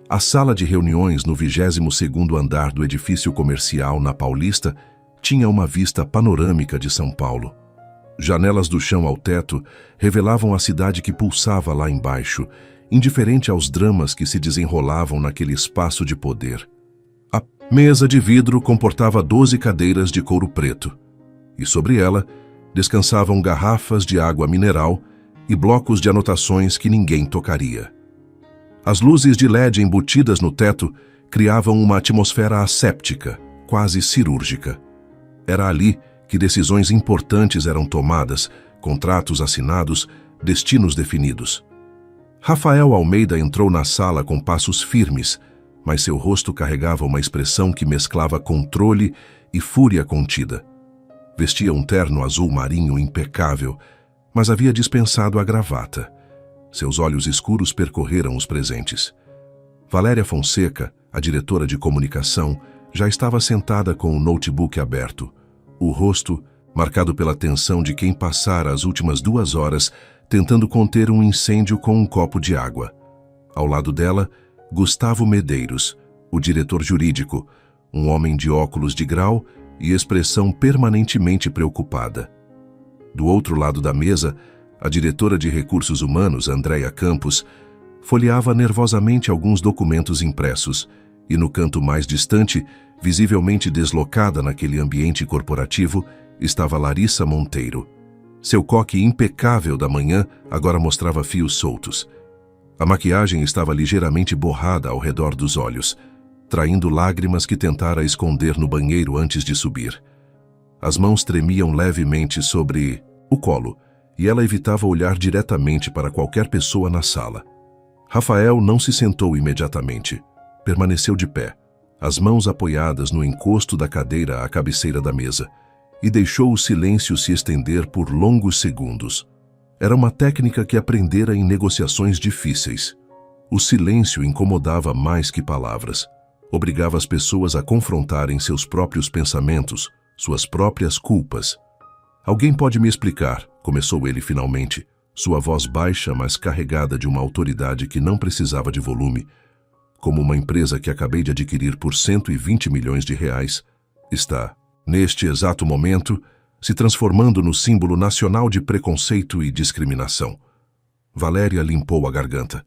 [SPEAKER 1] A sala de reuniões no 22º andar do edifício comercial na Paulista tinha uma vista panorâmica de São Paulo. Janelas do chão ao teto revelavam a cidade que pulsava lá embaixo, indiferente aos dramas que se desenrolavam naquele espaço de poder. A mesa de vidro comportava 12 cadeiras de couro preto, e sobre ela descansavam garrafas de água mineral e blocos de anotações que ninguém tocaria. As luzes de LED embutidas no teto criavam uma atmosfera asséptica, quase cirúrgica. Era ali que decisões importantes eram tomadas, contratos assinados, destinos definidos. Rafael Almeida entrou na sala com passos firmes, mas seu rosto carregava uma expressão que mesclava controle e fúria contida. Vestia um terno azul marinho impecável, mas havia dispensado a gravata. Seus olhos escuros percorreram os presentes. Valéria Fonseca, a diretora de comunicação, já estava sentada com o notebook aberto, o rosto marcado pela tensão de quem passara as últimas 2 horas tentando conter um incêndio com um copo de água. Ao lado dela, Gustavo Medeiros, o diretor jurídico, um homem de óculos de grau e expressão permanentemente preocupada. Do outro lado da mesa, a diretora de recursos humanos, Andréia Campos, folheava nervosamente alguns documentos impressos, e no canto mais distante, visivelmente deslocada naquele ambiente corporativo, estava Larissa Monteiro. Seu coque impecável da manhã agora mostrava fios soltos. A maquiagem estava ligeiramente borrada ao redor dos olhos, traindo lágrimas que tentara esconder no banheiro antes de subir. As mãos tremiam levemente sobre o colo, e ela evitava olhar diretamente para qualquer pessoa na sala. Rafael não se sentou imediatamente. Permaneceu de pé, as mãos apoiadas no encosto da cadeira à cabeceira da mesa, e deixou o silêncio se estender por longos segundos. Era uma técnica que aprendera em negociações difíceis. O silêncio incomodava mais que palavras. Obrigava as pessoas a confrontarem seus próprios pensamentos, suas próprias culpas. Alguém pode me explicar, começou ele finalmente, sua voz baixa, mas carregada de uma autoridade que não precisava de volume, como uma empresa que acabei de adquirir por 120 milhões de reais, está, neste exato momento, se transformando no símbolo nacional de preconceito e discriminação. Valéria limpou a garganta.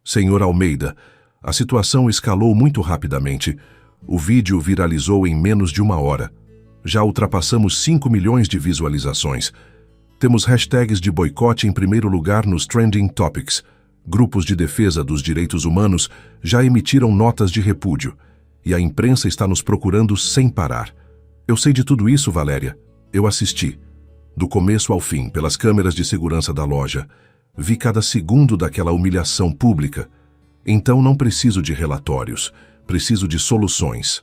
[SPEAKER 1] Senhor Almeida, a situação escalou muito rapidamente. O vídeo viralizou em menos de 1 hora. Já ultrapassamos 5 milhões de visualizações. Temos hashtags de boicote em primeiro lugar nos Trending Topics. Grupos de defesa dos direitos humanos já emitiram notas de repúdio. E a imprensa está nos procurando sem parar. Eu sei de tudo isso, Valéria. Eu assisti. Do começo ao fim, pelas câmeras de segurança da loja, vi cada segundo daquela humilhação pública. Então não preciso de relatórios, preciso de soluções.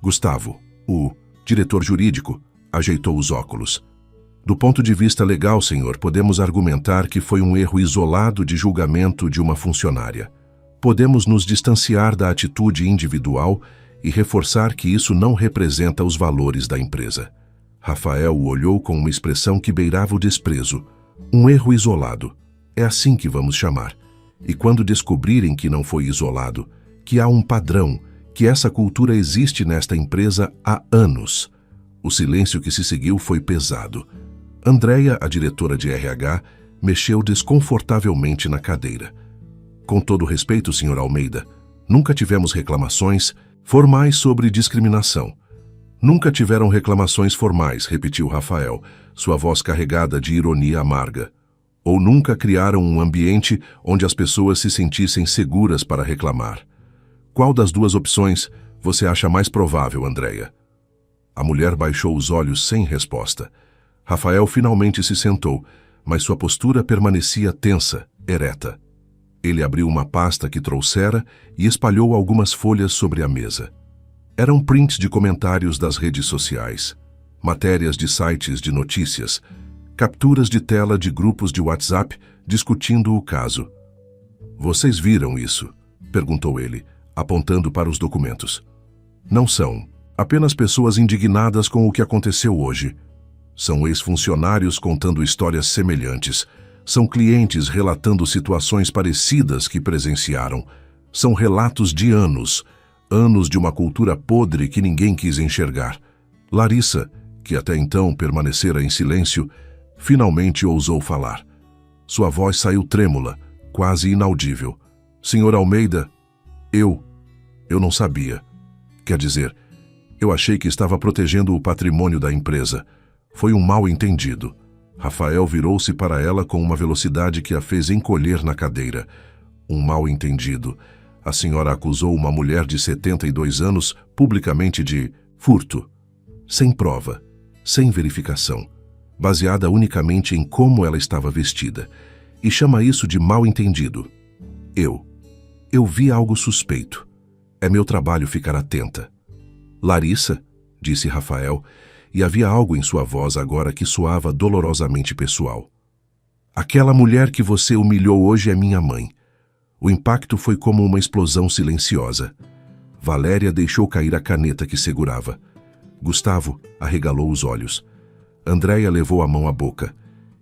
[SPEAKER 1] Gustavo, o diretor jurídico, ajeitou os óculos. Do ponto de vista legal, senhor, podemos argumentar que foi um erro isolado de julgamento de uma funcionária. Podemos nos distanciar da atitude individual e reforçar que isso não representa os valores da empresa. Rafael o olhou com uma expressão que beirava o desprezo. Um erro isolado. É assim que vamos chamar. E quando descobrirem que não foi isolado, que há um padrão, que essa cultura existe nesta empresa há anos. O silêncio que se seguiu foi pesado. Andréia, a diretora de RH, mexeu desconfortavelmente na cadeira. Com todo respeito, Sr. Almeida, nunca tivemos reclamações formais sobre discriminação. Nunca tiveram reclamações formais, repetiu Rafael, sua voz carregada de ironia amarga. Ou nunca criaram um ambiente onde as pessoas se sentissem seguras para reclamar. Qual das duas opções você acha mais provável, Andréia? A mulher baixou os olhos sem resposta. Rafael finalmente se sentou, mas sua postura permanecia tensa, ereta. Ele abriu uma pasta que trouxera e espalhou algumas folhas sobre a mesa. Eram prints de comentários das redes sociais, matérias de sites de notícias, capturas de tela de grupos de WhatsApp discutindo o caso. Vocês viram isso? Perguntou ele, apontando para os documentos. Não são apenas pessoas indignadas com o que aconteceu hoje. São ex-funcionários contando histórias semelhantes. São clientes relatando situações parecidas que presenciaram. São relatos de anos de uma cultura podre que ninguém quis enxergar. Larissa, que até então permanecera em silêncio, finalmente ousou falar. Sua voz saiu trêmula, quase inaudível. Senhor Almeida, eu não sabia. Quer dizer, eu achei que estava protegendo o patrimônio da empresa. Foi um mal-entendido. Rafael virou-se para ela com uma velocidade que a fez encolher na cadeira. Um mal-entendido. A senhora acusou uma mulher de 72 anos publicamente de furto. Sem prova, sem verificação, baseada unicamente em como ela estava vestida. E chama isso de mal-entendido. Eu vi algo suspeito. É meu trabalho ficar atenta. Larissa, disse Rafael, e havia algo em sua voz agora que soava dolorosamente pessoal. Aquela mulher que você humilhou hoje é minha mãe. O impacto foi como uma explosão silenciosa. Valéria deixou cair a caneta que segurava. Gustavo arregalou os olhos. Andréia levou a mão à boca.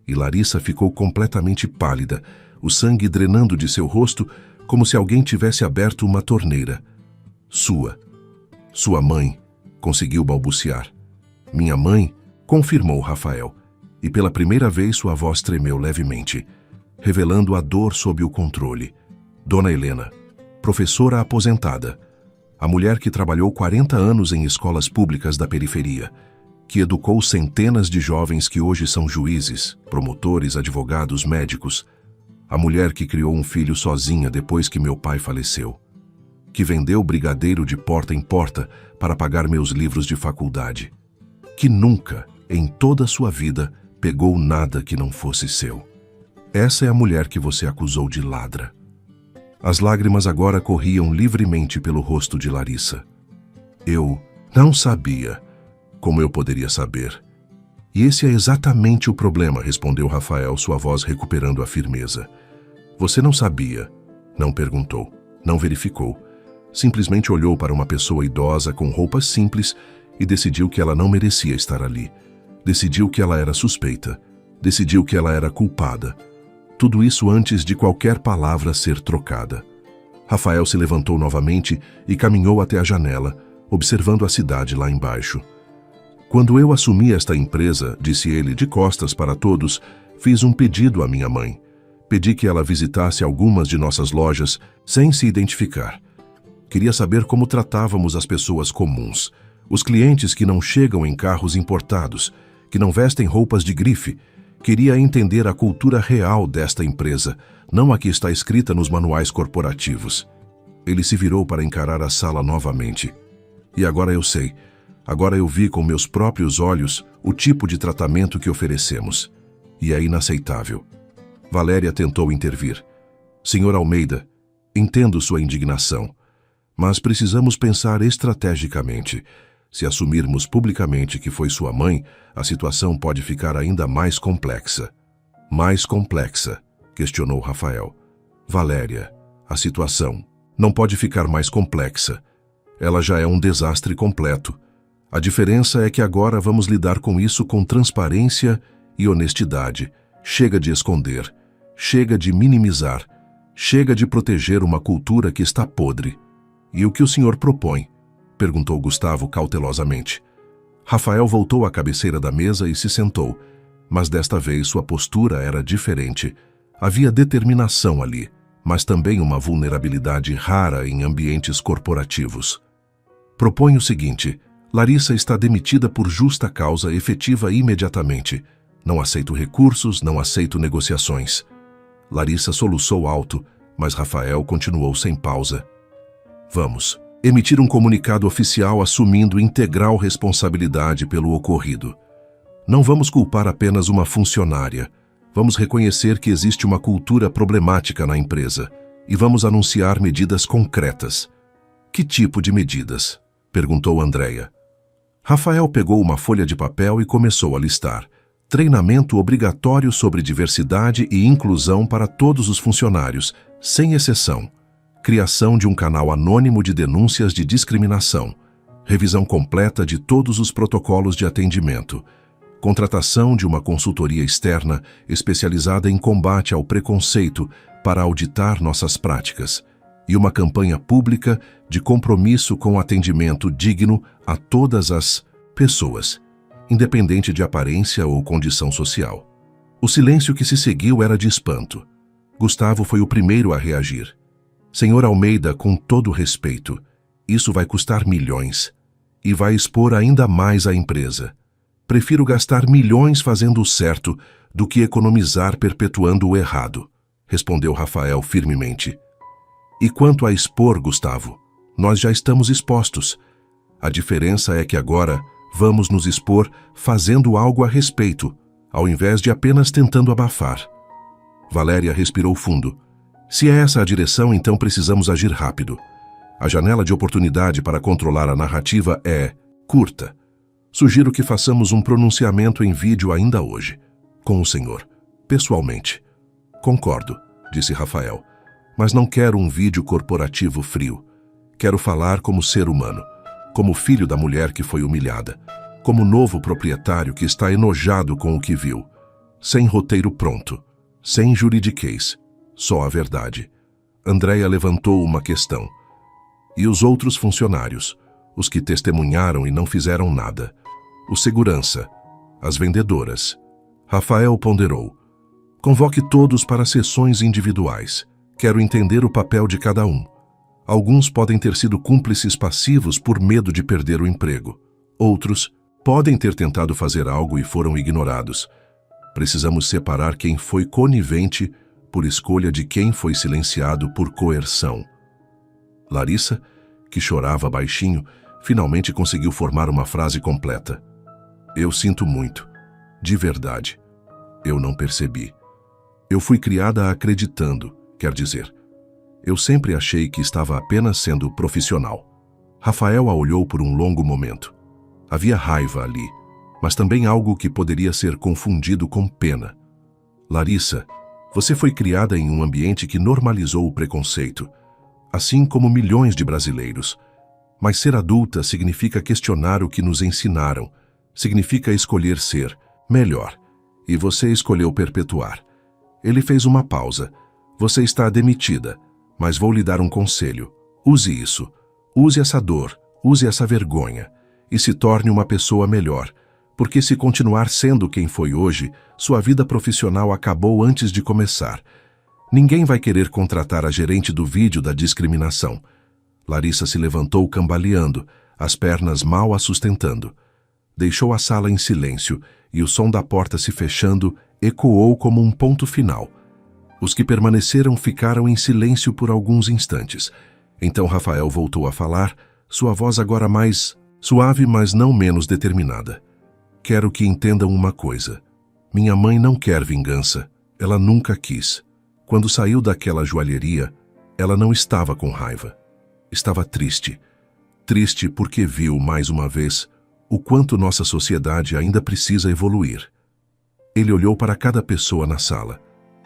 [SPEAKER 1] E Larissa ficou completamente pálida, o sangue drenando de seu rosto como se alguém tivesse aberto uma torneira. Sua mãe, conseguiu balbuciar. Minha mãe, confirmou Rafael, e pela primeira vez sua voz tremeu levemente, revelando a dor sob o controle. Dona Helena, professora aposentada, a mulher que trabalhou 40 anos em escolas públicas da periferia, que educou centenas de jovens que hoje são juízes, promotores, advogados, médicos, a mulher que criou um filho sozinha depois que meu pai faleceu, que vendeu brigadeiro de porta em porta para pagar meus livros de faculdade, que nunca, em toda a sua vida, pegou nada que não fosse seu. Essa é a mulher que você acusou de ladra. As lágrimas agora corriam livremente pelo rosto de Larissa. Eu não sabia. Como eu poderia saber? E esse é exatamente o problema, respondeu Rafael, sua voz recuperando a firmeza. Você não sabia, não perguntou, não verificou. Simplesmente olhou para uma pessoa idosa com roupas simples e decidiu que ela não merecia estar ali. Decidiu que ela era suspeita. Decidiu que ela era culpada. Tudo isso antes de qualquer palavra ser trocada. Rafael se levantou novamente e caminhou até a janela, observando a cidade lá embaixo. Quando eu assumi esta empresa, disse ele de costas para todos, fiz um pedido à minha mãe. Pedi que ela visitasse algumas de nossas lojas sem se identificar. Queria saber como tratávamos as pessoas comuns, os clientes que não chegam em carros importados, que não vestem roupas de grife. Queria entender a cultura real desta empresa, não a que está escrita nos manuais corporativos. Ele se virou para encarar a sala novamente. E agora eu sei. Agora eu vi com meus próprios olhos o tipo de tratamento que oferecemos. E é inaceitável. Valéria tentou intervir. Senhor Almeida, entendo sua indignação, mas precisamos pensar estrategicamente. Se assumirmos publicamente que foi sua mãe, a situação pode ficar ainda mais complexa. Mais complexa, questionou Rafael. Valéria, a situação não pode ficar mais complexa. Ela já é um desastre completo. A diferença é que agora vamos lidar com isso com transparência e honestidade. Chega de esconder, chega de minimizar, chega de proteger uma cultura que está podre. E o que o senhor propõe? Perguntou Gustavo cautelosamente. Rafael voltou à cabeceira da mesa e se sentou, mas desta vez sua postura era diferente. Havia determinação ali, mas também uma vulnerabilidade rara em ambientes corporativos. Proponho o seguinte: Larissa está demitida por justa causa, efetiva imediatamente. Não aceito recursos, não aceito negociações. Larissa soluçou alto, mas Rafael continuou sem pausa. Vamos emitir um comunicado oficial assumindo integral responsabilidade pelo ocorrido. Não vamos culpar apenas uma funcionária. Vamos reconhecer que existe uma cultura problemática na empresa e vamos anunciar medidas concretas. Que tipo de medidas? Perguntou Andréia. Rafael pegou uma folha de papel e começou a listar. Treinamento obrigatório sobre diversidade e inclusão para todos os funcionários, sem exceção. Criação de um canal anônimo de denúncias de discriminação. Revisão completa de todos os protocolos de atendimento. Contratação de uma consultoria externa especializada em combate ao preconceito para auditar nossas práticas. E uma campanha pública de compromisso com atendimento digno a todas as pessoas, independente de aparência ou condição social. O silêncio que se seguiu era de espanto. Gustavo foi o primeiro a reagir. Senhor Almeida, com todo respeito, isso vai custar milhões e vai expor ainda mais a empresa. Prefiro gastar milhões fazendo o certo do que economizar perpetuando o errado, respondeu Rafael firmemente. E quanto a expor, Gustavo, nós já estamos expostos. A diferença é que agora vamos nos expor fazendo algo a respeito, ao invés de apenas tentando abafar. Valéria respirou fundo. Se é essa a direção, então precisamos agir rápido. A janela de oportunidade para controlar a narrativa é curta. Sugiro que façamos um pronunciamento em vídeo ainda hoje, com o senhor, pessoalmente. Concordo, disse Rafael, mas não quero um vídeo corporativo frio. Quero falar como ser humano, como filho da mulher que foi humilhada, como novo proprietário que está enojado com o que viu. Sem roteiro pronto, sem juridiquês, só a verdade. Andréia levantou uma questão. E os outros funcionários, os que testemunharam e não fizeram nada? O segurança, as vendedoras. Rafael ponderou. Convoque todos para sessões individuais. Quero entender o papel de cada um. Alguns podem ter sido cúmplices passivos por medo de perder o emprego. Outros podem ter tentado fazer algo e foram ignorados. Precisamos separar quem foi conivente por escolha de quem foi silenciado por coerção. Larissa, que chorava baixinho, finalmente conseguiu formar uma frase completa. Eu sinto muito. De verdade. Eu não percebi. Eu fui criada acreditando, quer dizer. Eu sempre achei que estava apenas sendo profissional. Rafael a olhou por um longo momento. Havia raiva ali, mas também algo que poderia ser confundido com pena. Larissa, você foi criada em um ambiente que normalizou o preconceito, assim como milhões de brasileiros. Mas ser adulta significa questionar o que nos ensinaram, significa escolher ser melhor, e você escolheu perpetuar. Ele fez uma pausa. Você está demitida, mas vou lhe dar um conselho. Use isso, use essa dor, use essa vergonha, e se torne uma pessoa melhor, porque se continuar sendo quem foi hoje, sua vida profissional acabou antes de começar. Ninguém vai querer contratar a gerente do vídeo da discriminação. Larissa se levantou cambaleando, as pernas mal a sustentando. Deixou a sala em silêncio e o som da porta se fechando ecoou como um ponto final. Os que permaneceram ficaram em silêncio por alguns instantes. Então Rafael voltou a falar, sua voz agora mais suave, mas não menos determinada. Quero que entendam uma coisa. Minha mãe não quer vingança. Ela nunca quis. Quando saiu daquela joalheria, ela não estava com raiva. Estava triste. Triste porque viu, mais uma vez, o quanto nossa sociedade ainda precisa evoluir. Ele olhou para cada pessoa na sala.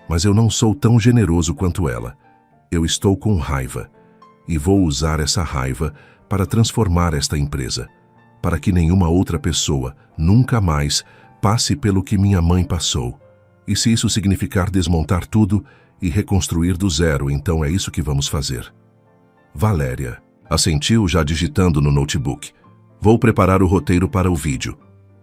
[SPEAKER 1] Mas eu não sou tão generoso quanto ela. Eu estou com raiva. E vou usar essa raiva para transformar esta empresa, para que nenhuma outra pessoa, nunca mais, passe pelo que minha mãe passou. E se isso significar desmontar tudo e reconstruir do zero, então é isso que vamos fazer. Valéria assentiu, já digitando no notebook. Vou preparar o roteiro para o vídeo.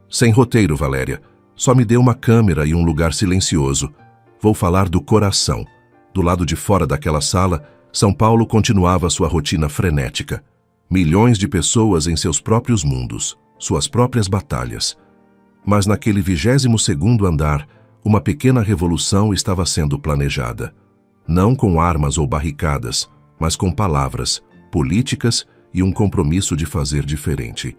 [SPEAKER 1] Sem roteiro, Valéria. Só me dê uma câmera e um lugar silencioso. Vou falar do coração. Do lado de fora daquela sala, São Paulo continuava sua rotina frenética. Milhões de pessoas em seus próprios mundos, suas próprias batalhas. Mas naquele 22º andar, uma pequena revolução estava sendo planejada. Não com armas ou barricadas, mas com palavras, políticas e um compromisso de fazer diferente.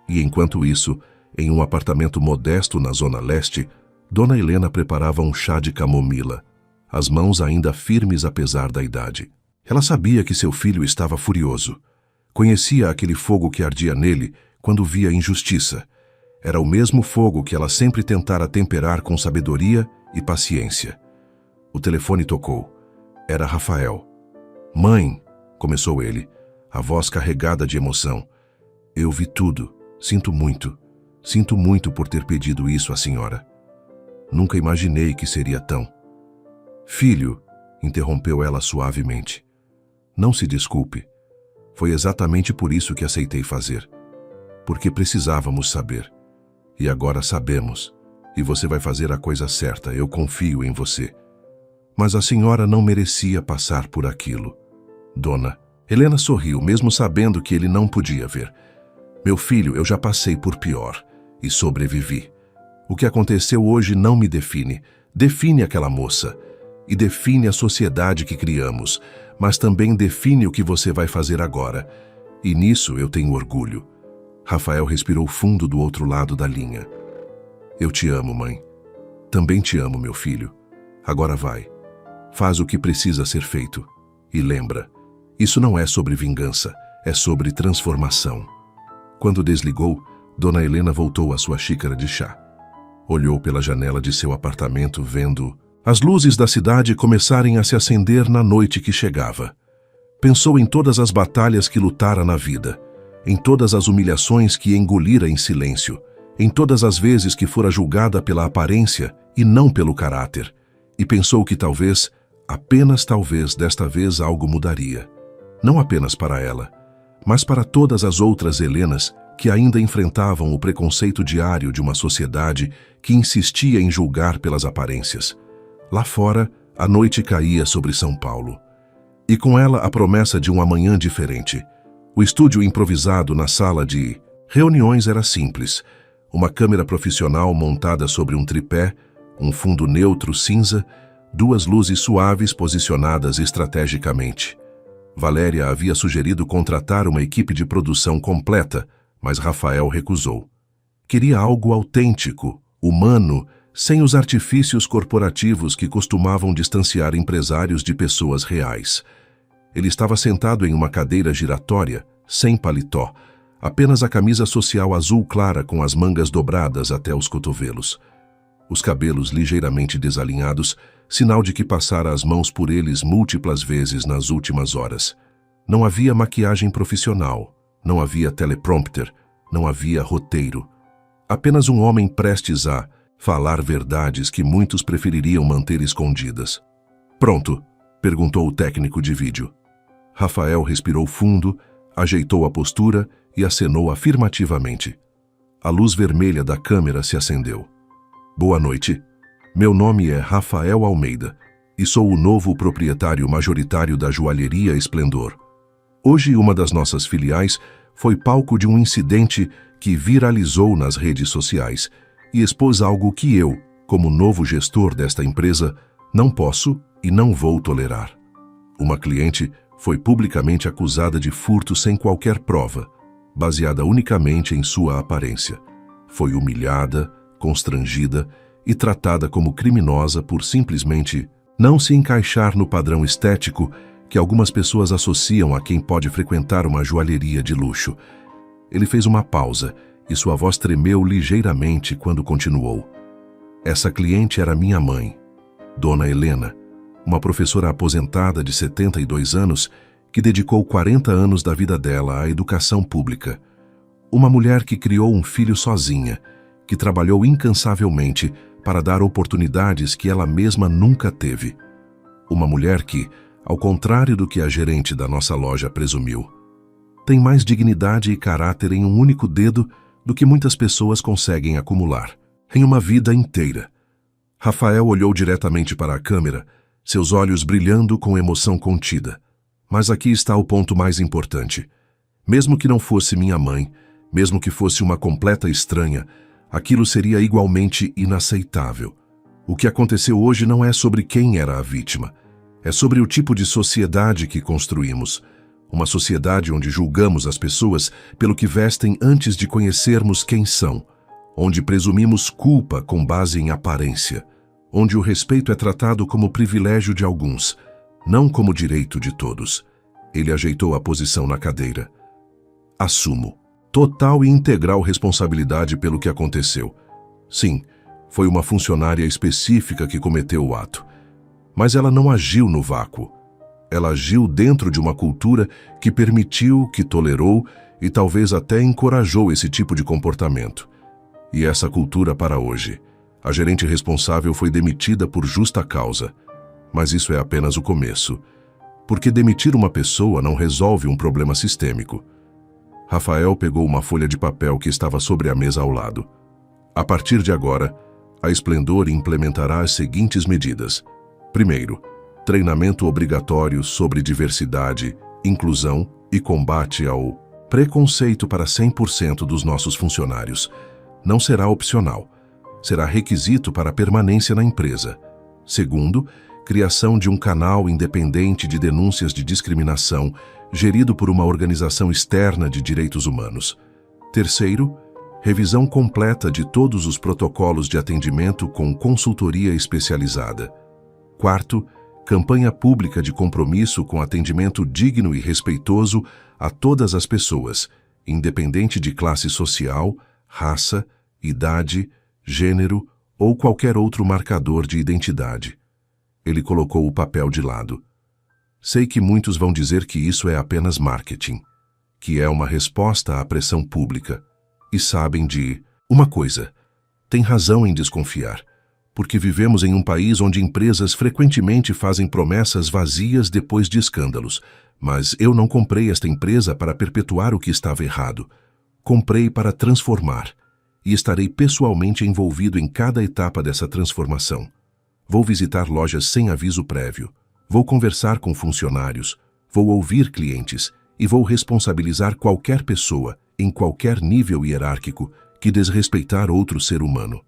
[SPEAKER 1] E enquanto isso, em um apartamento modesto na Zona Leste, Dona Helena preparava um chá de camomila, as mãos ainda firmes apesar da idade. Ela sabia que seu filho estava furioso. Conhecia aquele fogo que ardia nele quando via injustiça. Era o mesmo fogo que ela sempre tentara temperar com sabedoria e paciência. O telefone tocou. Era Rafael. "Mãe", começou ele, a voz carregada de emoção. "Eu vi tudo. Sinto muito. Sinto muito por ter pedido isso à senhora. Nunca imaginei que seria tão..." "Filho", interrompeu ela suavemente. "Não se desculpe. Foi exatamente por isso que aceitei fazer. Porque precisávamos saber. E agora sabemos. E você vai fazer a coisa certa, eu confio em você. Mas a senhora não merecia passar por aquilo." Dona Helena sorriu, mesmo sabendo que ele não podia ver. "Meu filho, eu já passei por pior e sobrevivi. O que aconteceu hoje não me define. Define aquela moça. E define a sociedade que criamos, mas também define o que você vai fazer agora. E nisso eu tenho orgulho." Rafael respirou fundo do outro lado da linha. "Eu te amo, mãe. Também te amo, meu filho. Agora vai. Faz o que precisa ser feito. E lembra, isso não é sobre vingança, é sobre transformação." Quando desligou, Dona Helena voltou à sua xícara de chá. Olhou pela janela de seu apartamento, vendo as luzes da cidade começarem a se acender na noite que chegava. Pensou em todas as batalhas que lutara na vida, em todas as humilhações que engolira em silêncio, em todas as vezes que fora julgada pela aparência e não pelo caráter, e pensou que talvez, apenas talvez, desta vez algo mudaria. Não apenas para ela, mas para todas as outras Helenas que ainda enfrentavam o preconceito diário de uma sociedade que insistia em julgar pelas aparências. Lá fora, a noite caía sobre São Paulo. E com ela a promessa de um amanhã diferente. O estúdio improvisado na sala de reuniões era simples. Uma câmera profissional montada sobre um tripé, um fundo neutro cinza, duas luzes suaves posicionadas estrategicamente. Valéria havia sugerido contratar uma equipe de produção completa, mas Rafael recusou. Queria algo autêntico, humano, sem os artifícios corporativos que costumavam distanciar empresários de pessoas reais. Ele estava sentado em uma cadeira giratória, sem paletó, apenas a camisa social azul clara com as mangas dobradas até os cotovelos. Os cabelos ligeiramente desalinhados, sinal de que passara as mãos por eles múltiplas vezes nas últimas horas. Não havia maquiagem profissional, não havia teleprompter, não havia roteiro. Apenas um homem prestes a falar verdades que muitos prefeririam manter escondidas. "Pronto?", perguntou o técnico de vídeo. Rafael respirou fundo, ajeitou a postura e acenou afirmativamente. A luz vermelha da câmera se acendeu. "Boa noite. Meu nome é Rafael Almeida e sou o novo proprietário majoritário da joalheria Esplendor. Hoje uma das nossas filiais foi palco de um incidente que viralizou nas redes sociais e expôs algo que eu, como novo gestor desta empresa, não posso e não vou tolerar. Uma cliente foi publicamente acusada de furto sem qualquer prova, baseada unicamente em sua aparência. Foi humilhada, constrangida e tratada como criminosa por simplesmente não se encaixar no padrão estético que algumas pessoas associam a quem pode frequentar uma joalheria de luxo. Ele fez uma pausa e sua voz tremeu ligeiramente quando continuou. Essa cliente era minha mãe, Dona Helena, uma professora aposentada de 72 anos que dedicou 40 anos da vida dela à educação pública. Uma mulher que criou um filho sozinha, que trabalhou incansavelmente para dar oportunidades que ela mesma nunca teve. Uma mulher que, ao contrário do que a gerente da nossa loja presumiu, tem mais dignidade e caráter em um único dedo do que muitas pessoas conseguem acumular em uma vida inteira. Rafael olhou diretamente para a câmera, seus olhos brilhando com emoção contida. Mas aqui está o ponto mais importante. Mesmo que não fosse minha mãe, mesmo que fosse uma completa estranha, aquilo seria igualmente inaceitável. O que aconteceu hoje não é sobre quem era a vítima. É sobre o tipo de sociedade que construímos. Uma sociedade onde julgamos as pessoas pelo que vestem antes de conhecermos quem são. Onde presumimos culpa com base em aparência. Onde o respeito é tratado como privilégio de alguns, não como direito de todos. Ele ajeitou a posição na cadeira. Assumo total e integral responsabilidade pelo que aconteceu. Sim, foi uma funcionária específica que cometeu o ato. Mas ela não agiu no vácuo. Ela agiu dentro de uma cultura que permitiu, que tolerou e talvez até encorajou esse tipo de comportamento. E essa cultura para hoje. A gerente responsável foi demitida por justa causa. Mas isso é apenas o começo. Porque demitir uma pessoa não resolve um problema sistêmico. Rafael pegou uma folha de papel que estava sobre a mesa ao lado. A partir de agora, a Esplendor implementará as seguintes medidas. Primeiro, treinamento obrigatório sobre diversidade, inclusão e combate ao preconceito para 100% dos nossos funcionários. Não será opcional. Será requisito para a permanência na empresa. Segundo, criação de um canal independente de denúncias de discriminação, gerido por uma organização externa de direitos humanos. Terceiro, revisão completa de todos os protocolos de atendimento com consultoria especializada. Quarto, campanha pública de compromisso com atendimento digno e respeitoso a todas as pessoas, independente de classe social, raça, idade, gênero ou qualquer outro marcador de identidade. Ele colocou o papel de lado. Sei que muitos vão dizer que isso é apenas marketing, que é uma resposta à pressão pública. E sabem de uma coisa. Tem razão em desconfiar, porque vivemos em um país onde empresas frequentemente fazem promessas vazias depois de escândalos. Mas eu não comprei esta empresa para perpetuar o que estava errado. Comprei para transformar. E estarei pessoalmente envolvido em cada etapa dessa transformação. Vou visitar lojas sem aviso prévio. Vou conversar com funcionários. Vou ouvir clientes. E vou responsabilizar qualquer pessoa, em qualquer nível hierárquico, que desrespeitar outro ser humano.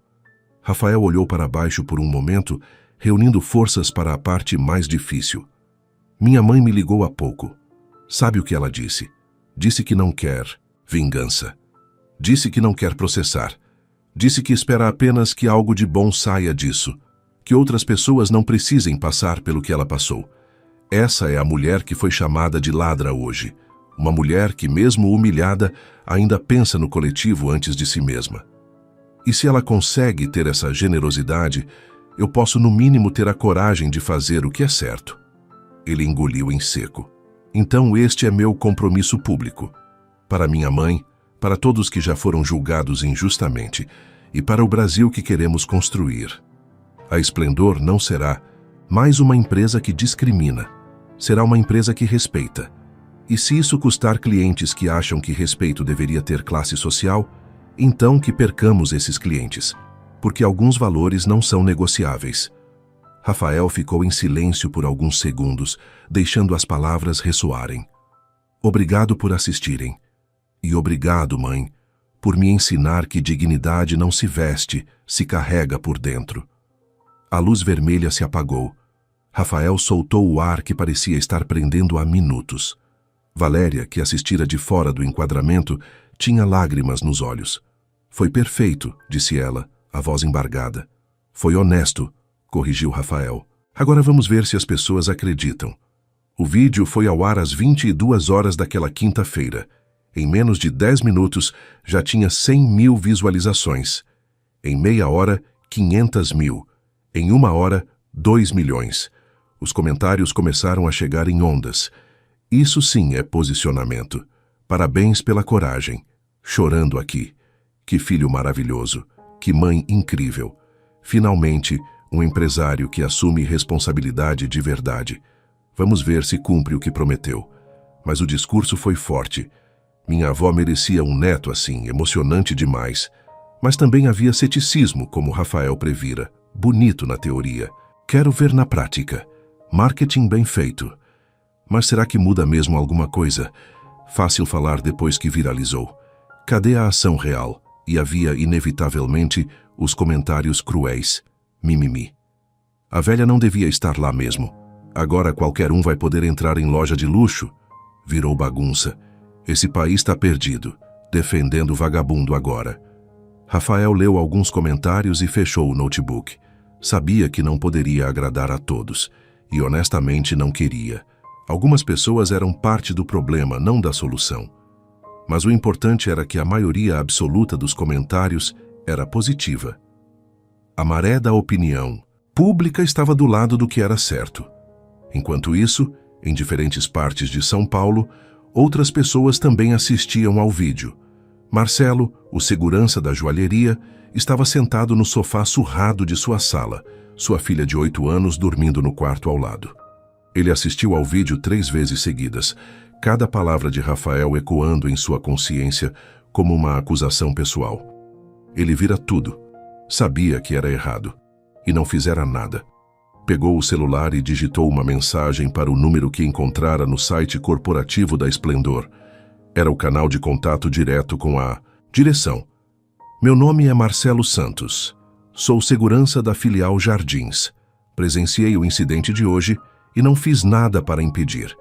[SPEAKER 1] Rafael olhou para baixo por um momento, reunindo forças para a parte mais difícil. Minha mãe me ligou há pouco. Sabe o que ela disse? Disse que não quer vingança. Disse que não quer processar. Disse que espera apenas que algo de bom saia disso. Que outras pessoas não precisem passar pelo que ela passou. Essa é a mulher que foi chamada de ladra hoje. Uma mulher que, mesmo humilhada, ainda pensa no coletivo antes de si mesma. E se ela consegue ter essa generosidade, eu posso no mínimo ter a coragem de fazer o que é certo. Ele engoliu em seco. Então este é meu compromisso público. Para minha mãe, para todos que já foram julgados injustamente e para o Brasil que queremos construir. A Esplendor não será mais uma empresa que discrimina. Será uma empresa que respeita. E se isso custar clientes que acham que respeito deveria ter classe social, então que percamos esses clientes, porque alguns valores não são negociáveis. Rafael ficou em silêncio por alguns segundos, deixando as palavras ressoarem. Obrigado por assistirem. E obrigado, mãe, por me ensinar que dignidade não se veste, se carrega por dentro. A luz vermelha se apagou. Rafael soltou o ar que parecia estar prendendo há minutos. Valéria, que assistira de fora do enquadramento, tinha lágrimas nos olhos. Foi perfeito, disse ela, a voz embargada. Foi honesto, corrigiu Rafael. Agora vamos ver se as pessoas acreditam. O vídeo foi ao ar às 22 horas daquela quinta-feira. Em menos de 10 minutos, já tinha 100 mil visualizações. Em meia hora, 500 mil. Em uma hora, 2 milhões. Os comentários começaram a chegar em ondas. Isso sim é posicionamento. Parabéns pela coragem. Chorando aqui. Que filho maravilhoso. Que mãe incrível. Finalmente, um empresário que assume responsabilidade de verdade. Vamos ver se cumpre o que prometeu. Mas o discurso foi forte. Minha avó merecia um neto assim, emocionante demais. Mas também havia ceticismo, como Rafael previra. Bonito na teoria. Quero ver na prática. Marketing bem feito. Mas será que muda mesmo alguma coisa? Fácil falar depois que viralizou. Cadê a ação real? E havia, inevitavelmente, os comentários cruéis. Mimimi. A velha não devia estar lá mesmo. Agora qualquer um vai poder entrar em loja de luxo. Virou bagunça. Esse país está perdido. Defendendo o vagabundo agora. Rafael leu alguns comentários e fechou o notebook. Sabia que não poderia agradar a todos. E honestamente não queria. Algumas pessoas eram parte do problema, não da solução. Mas o importante era que a maioria absoluta dos comentários era positiva. A maré da opinião pública estava do lado do que era certo. Enquanto isso, em diferentes partes de São Paulo, outras pessoas também assistiam ao vídeo. Marcelo, o segurança da joalheria, estava sentado no sofá surrado de sua sala, sua filha de 8 anos dormindo no quarto ao lado. Ele assistiu ao vídeo 3 vezes seguidas, cada palavra de Rafael ecoando em sua consciência como uma acusação pessoal. Ele vira tudo. Sabia que era errado. E não fizera nada. Pegou o celular e digitou uma mensagem para o número que encontrara no site corporativo da Esplendor. Era o canal de contato direto com a direção. Meu nome é Marcelo Santos. Sou segurança da filial Jardins. Presenciei o incidente de hoje e não fiz nada para impedir.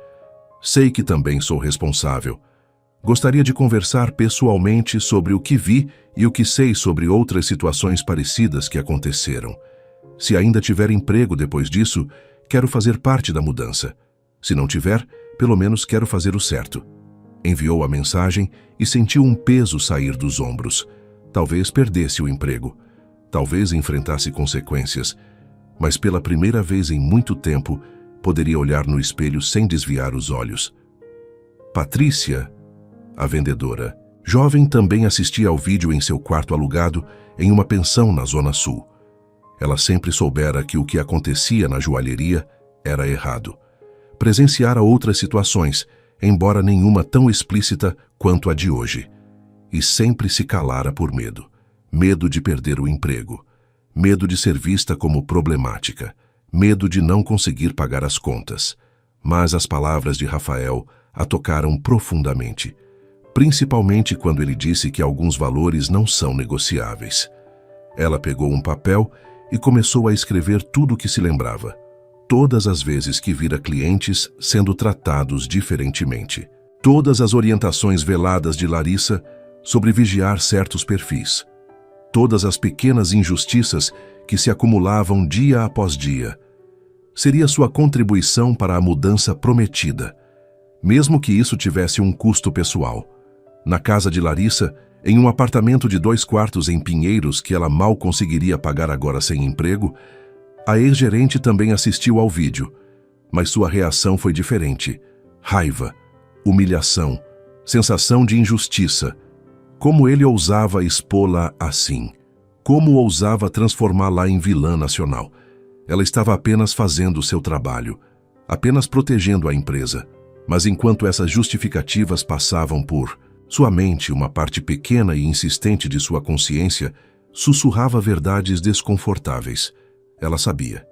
[SPEAKER 1] Sei que também sou responsável. Gostaria de conversar pessoalmente sobre o que vi e o que sei sobre outras situações parecidas que aconteceram. Se ainda tiver emprego depois disso, quero fazer parte da mudança. Se não tiver, pelo menos quero fazer o certo. Enviou a mensagem e sentiu um peso sair dos ombros. Talvez perdesse o emprego. Talvez enfrentasse consequências. Mas pela primeira vez em muito tempo, poderia olhar no espelho sem desviar os olhos. Patrícia, a vendedora, jovem, também assistia ao vídeo em seu quarto alugado em uma pensão na Zona Sul. Ela sempre soubera que o que acontecia na joalheria era errado. Presenciara outras situações, embora nenhuma tão explícita quanto a de hoje. E sempre se calara por medo. Medo de perder o emprego. Medo de ser vista como problemática. Medo de não conseguir pagar as contas. Mas as palavras de Rafael a tocaram profundamente. Principalmente quando ele disse que alguns valores não são negociáveis. Ela pegou um papel e começou a escrever tudo o que se lembrava. Todas as vezes que vira clientes sendo tratados diferentemente. Todas as orientações veladas de Larissa sobre vigiar certos perfis. Todas as pequenas injustiças que se acumulavam dia após dia. Seria sua contribuição para a mudança prometida, mesmo que isso tivesse um custo pessoal. Na casa de Larissa, em um apartamento de 2 quartos em Pinheiros que ela mal conseguiria pagar agora sem emprego, a ex-gerente também assistiu ao vídeo, mas sua reação foi diferente. Raiva, humilhação, sensação de injustiça. Como ele ousava expô-la assim? Como ousava transformá-la em vilã nacional? Ela estava apenas fazendo o seu trabalho, apenas protegendo a empresa. Mas enquanto essas justificativas passavam por sua mente, uma parte pequena e insistente de sua consciência sussurrava verdades desconfortáveis. Ela sabia.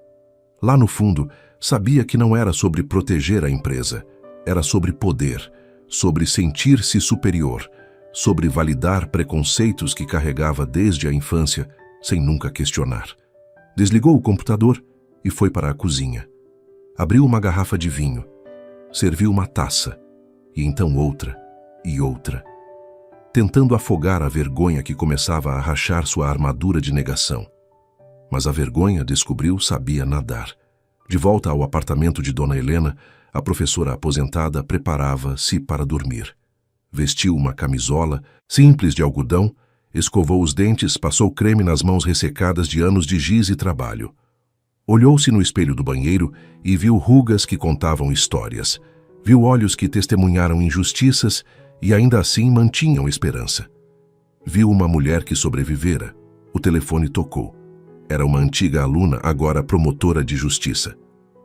[SPEAKER 1] Lá no fundo, sabia que não era sobre proteger a empresa. Era sobre poder, sobre sentir-se superior, sobre validar preconceitos que carregava desde a infância, sem nunca questionar. Desligou o computador e foi para a cozinha. Abriu uma garrafa de vinho. Serviu uma taça. e então outra e outra, tentando afogar a vergonha que começava a rachar sua armadura de negação. Mas a vergonha, descobriu, sabia nadar. De volta ao apartamento de Dona Helena, a professora aposentada preparava-se para dormir. Vestiu uma camisola simples de algodão, escovou os dentes, passou creme nas mãos ressecadas de anos de giz e trabalho. Olhou-se no espelho do banheiro e viu rugas que contavam histórias. Viu olhos que testemunharam injustiças e ainda assim mantinham esperança. Viu uma mulher que sobrevivera. O telefone tocou. Era uma antiga aluna, agora promotora de justiça.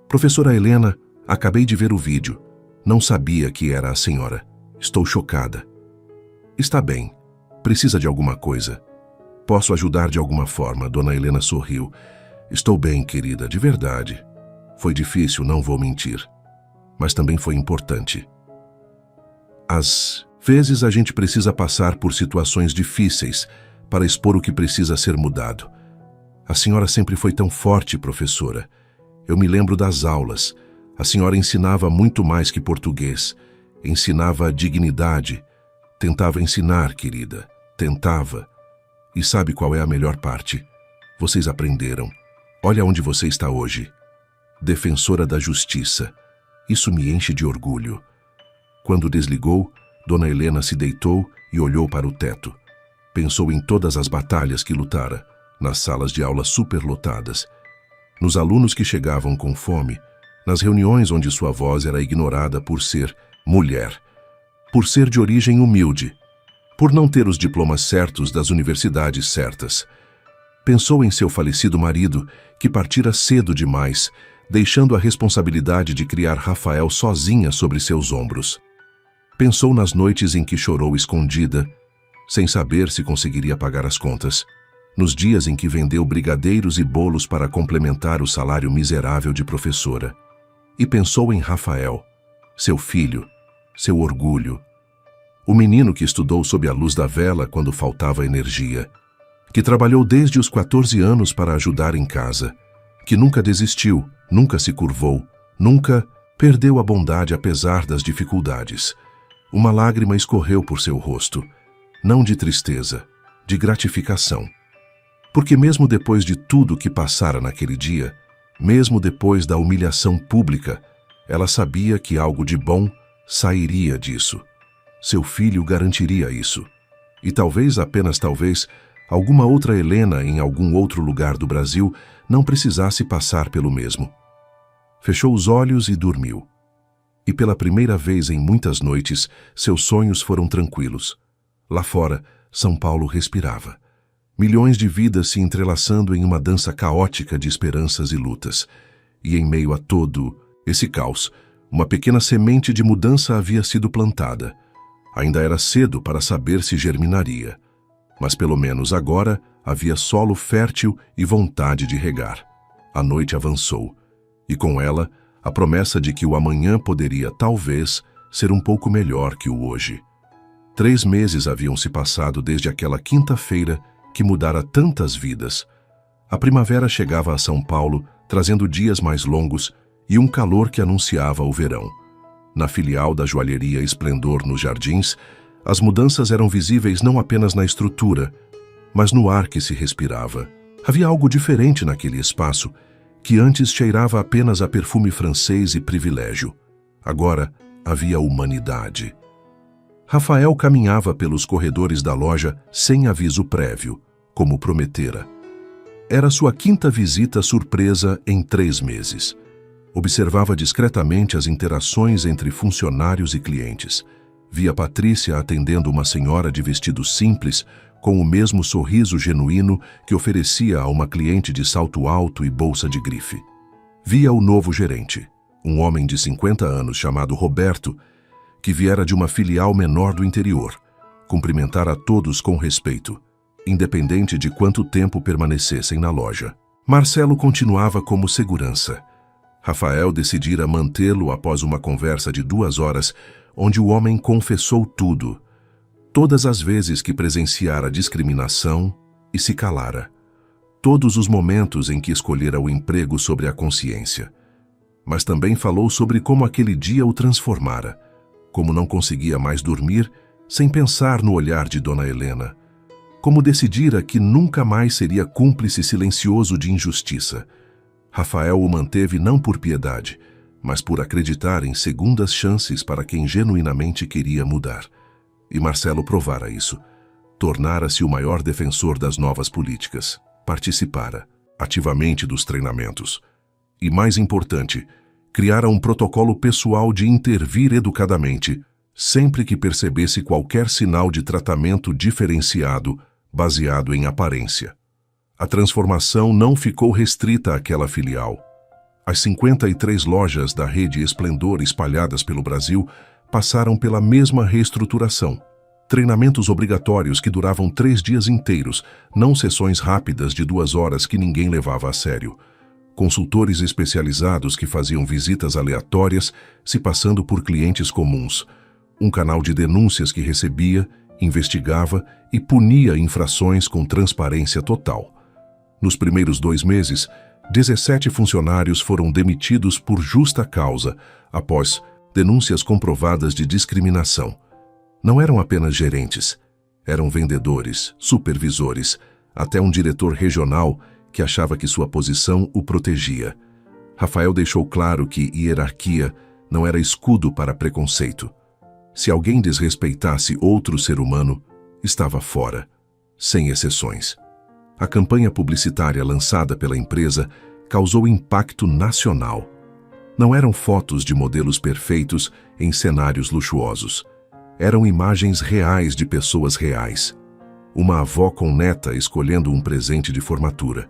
[SPEAKER 1] Professora Helena, acabei de ver o vídeo. Não sabia que era a senhora. Estou chocada. Está bem. Precisa de alguma coisa. Posso ajudar de alguma forma, Dona Helena sorriu. Estou bem, querida, de verdade. Foi difícil, não vou mentir. Mas também foi importante. Às vezes a gente precisa passar por situações difíceis para expor o que precisa ser mudado. A senhora sempre foi tão forte, professora. Eu me lembro das aulas. A senhora ensinava muito mais que português. Ensinava dignidade. Tentava ensinar, querida. Tentava. E sabe qual é a melhor parte? Vocês aprenderam. Olha onde você está hoje. Defensora da justiça. Isso me enche de orgulho. Quando desligou, Dona Helena se deitou e olhou para o teto. Pensou em todas as batalhas que lutara, nas salas de aula superlotadas, nos alunos que chegavam com fome, nas reuniões onde sua voz era ignorada por ser mulher, por ser de origem humilde, por não ter os diplomas certos das universidades certas. Pensou em seu falecido marido, que partira cedo demais, deixando a responsabilidade de criar Rafael sozinha sobre seus ombros. Pensou nas noites em que chorou escondida, sem saber se conseguiria pagar as contas, nos dias em que vendeu brigadeiros e bolos para complementar o salário miserável de professora. E pensou em Rafael, seu filho, seu orgulho, o menino que estudou sob a luz da vela quando faltava energia, que trabalhou desde os 14 anos para ajudar em casa, que nunca desistiu, nunca se curvou, nunca perdeu a bondade apesar das dificuldades. Uma lágrima escorreu por seu rosto, não de tristeza, de gratificação. Porque mesmo depois de tudo que passara naquele dia, mesmo depois da humilhação pública, ela sabia que algo de bom sairia disso. Seu filho garantiria isso. E talvez, apenas talvez, alguma outra Helena em algum outro lugar do Brasil não precisasse passar pelo mesmo. Fechou os olhos e dormiu. E pela primeira vez em muitas noites, seus sonhos foram tranquilos. Lá fora, São Paulo respirava. Milhões de vidas se entrelaçando em uma dança caótica de esperanças e lutas. E em meio a todo esse caos, uma pequena semente de mudança havia sido plantada. Ainda era cedo para saber se germinaria. Mas pelo menos agora havia solo fértil e vontade de regar. A noite avançou. E com ela, a promessa de que o amanhã poderia, talvez, ser um pouco melhor que o hoje. 3 meses haviam se passado desde aquela quinta-feira que mudara tantas vidas. A primavera chegava a São Paulo, trazendo dias mais longos e um calor que anunciava o verão. Na filial da joalheria Esplendor nos Jardins, as mudanças eram visíveis não apenas na estrutura, mas no ar que se respirava. Havia algo diferente naquele espaço, que antes cheirava apenas a perfume francês e privilégio. Agora havia humanidade. Rafael caminhava pelos corredores da loja sem aviso prévio, como prometera. Era sua 5ª visita surpresa em 3 meses. Observava discretamente as interações entre funcionários e clientes. Via Patrícia atendendo uma senhora de vestido simples, com o mesmo sorriso genuíno que oferecia a uma cliente de salto alto e bolsa de grife. Via o novo gerente, um homem de 50 anos chamado Roberto, que viera de uma filial menor do interior, cumprimentar a todos com respeito, independente de quanto tempo permanecessem na loja. Marcelo continuava como segurança. Rafael decidira mantê-lo após uma conversa de 2 horas, onde o homem confessou tudo, todas as vezes que presenciara discriminação e se calara, todos os momentos em que escolhera o emprego sobre a consciência. Mas também falou sobre como aquele dia o transformara, como não conseguia mais dormir sem pensar no olhar de Dona Helena, como decidira que nunca mais seria cúmplice silencioso de injustiça. Rafael o manteve não por piedade, mas por acreditar em segundas chances para quem genuinamente queria mudar. E Marcelo provara isso. Tornara-se o maior defensor das novas políticas. Participara ativamente dos treinamentos. E, mais importante, criara um protocolo pessoal de intervir educadamente, sempre que percebesse qualquer sinal de tratamento diferenciado, baseado em aparência. A transformação não ficou restrita àquela filial. As 53 lojas da rede Esplendor espalhadas pelo Brasil passaram pela mesma reestruturação. Treinamentos obrigatórios que duravam 3 dias inteiros, não sessões rápidas de 2 horas que ninguém levava a sério. Consultores especializados que faziam visitas aleatórias, se passando por clientes comuns. Um canal de denúncias que recebia, investigava e punia infrações com transparência total. Nos primeiros 2 meses, 17 funcionários foram demitidos por justa causa, após denúncias comprovadas de discriminação. Não eram apenas gerentes, eram vendedores, supervisores, até um diretor regional que achava que sua posição o protegia. Rafael deixou claro que hierarquia não era escudo para preconceito. Se alguém desrespeitasse outro ser humano, estava fora, sem exceções. A campanha publicitária lançada pela empresa causou impacto nacional. Não eram fotos de modelos perfeitos em cenários luxuosos. Eram imagens reais de pessoas reais. Uma avó com neta escolhendo um presente de formatura.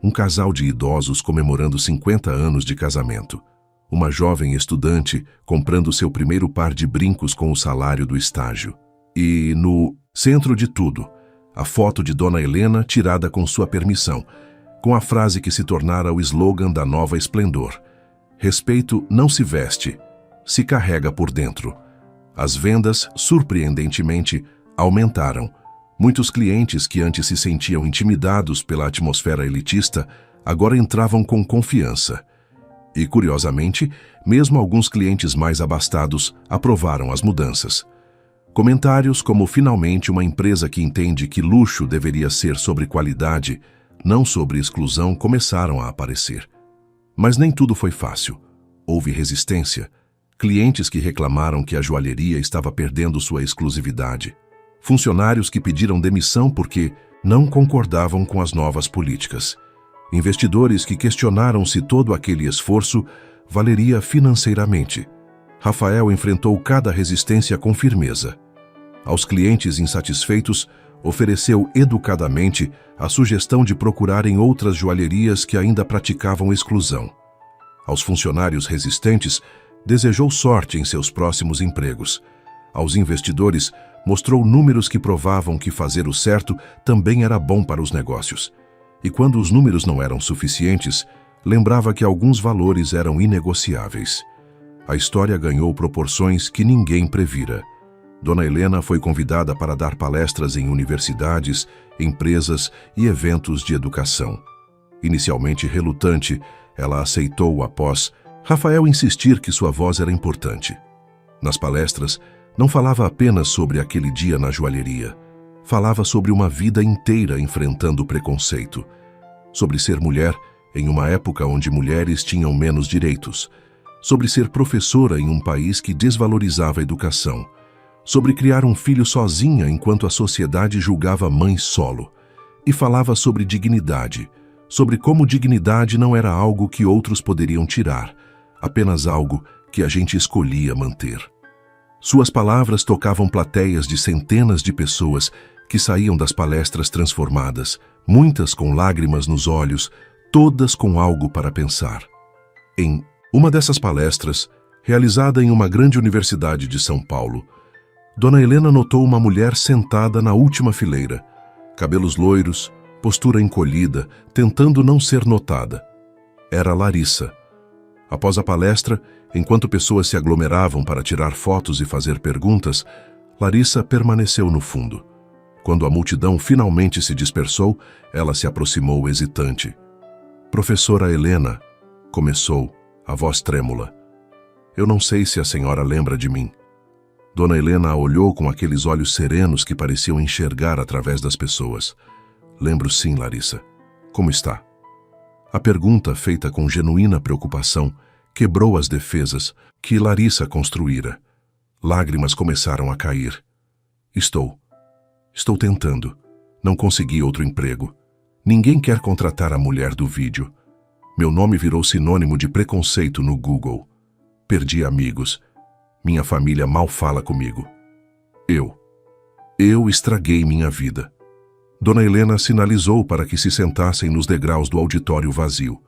[SPEAKER 1] Um casal de idosos comemorando 50 anos de casamento. Uma jovem estudante comprando seu primeiro par de brincos com o salário do estágio. E, no centro de tudo, a foto de Dona Helena tirada com sua permissão, com a frase que se tornara o slogan da nova Esplendor. Respeito não se veste, se carrega por dentro. As vendas, surpreendentemente, aumentaram. Muitos clientes que antes se sentiam intimidados pela atmosfera elitista, agora entravam com confiança. E, curiosamente, mesmo alguns clientes mais abastados aprovaram as mudanças. Comentários como finalmente uma empresa que entende que luxo deveria ser sobre qualidade, não sobre exclusão, começaram a aparecer. Mas nem tudo foi fácil. Houve resistência. Clientes que reclamaram que a joalheria estava perdendo sua exclusividade. Funcionários que pediram demissão porque não concordavam com as novas políticas. Investidores que questionaram se todo aquele esforço valeria financeiramente. Rafael enfrentou cada resistência com firmeza. Aos clientes insatisfeitos, ofereceu educadamente a sugestão de procurarem outras joalherias que ainda praticavam exclusão. Aos funcionários resistentes, desejou sorte em seus próximos empregos. Aos investidores, mostrou números que provavam que fazer o certo também era bom para os negócios. E quando os números não eram suficientes, lembrava que alguns valores eram inegociáveis. A história ganhou proporções que ninguém previra. Dona Helena foi convidada para dar palestras em universidades, empresas e eventos de educação. Inicialmente relutante, ela aceitou após Rafael insistir que sua voz era importante. Nas palestras, não falava apenas sobre aquele dia na joalheria. Falava sobre uma vida inteira enfrentando o preconceito. Sobre ser mulher em uma época onde mulheres tinham menos direitos. Sobre ser professora em um país que desvalorizava a educação. Sobre criar um filho sozinha enquanto a sociedade julgava mãe solo. E falava sobre dignidade. Sobre como dignidade não era algo que outros poderiam tirar, apenas algo que a gente escolhia manter. Suas palavras tocavam plateias de centenas de pessoas que saíam das palestras transformadas, muitas com lágrimas nos olhos, todas com algo para pensar. Em uma dessas palestras, realizada em uma grande universidade de São Paulo, Dona Helena notou uma mulher sentada na última fileira, cabelos loiros, postura encolhida, tentando não ser notada. Era Larissa. Após a palestra, enquanto pessoas se aglomeravam para tirar fotos e fazer perguntas, Larissa permaneceu no fundo. Quando a multidão finalmente se dispersou, ela se aproximou hesitante. Professora Helena, começou, a voz trêmula. Eu não sei se a senhora lembra de mim. Dona Helena a olhou com aqueles olhos serenos que pareciam enxergar através das pessoas. Lembro sim, Larissa. Como está? A pergunta, feita com genuína preocupação, quebrou as defesas que Larissa construíra. Lágrimas começaram a cair. Estou tentando. Não consegui outro emprego. Ninguém quer contratar a mulher do vídeo. Meu nome virou sinônimo de preconceito no Google. Perdi amigos. Minha família mal fala comigo. Eu estraguei minha vida. Dona Helena sinalizou para que se sentassem nos degraus do auditório vazio.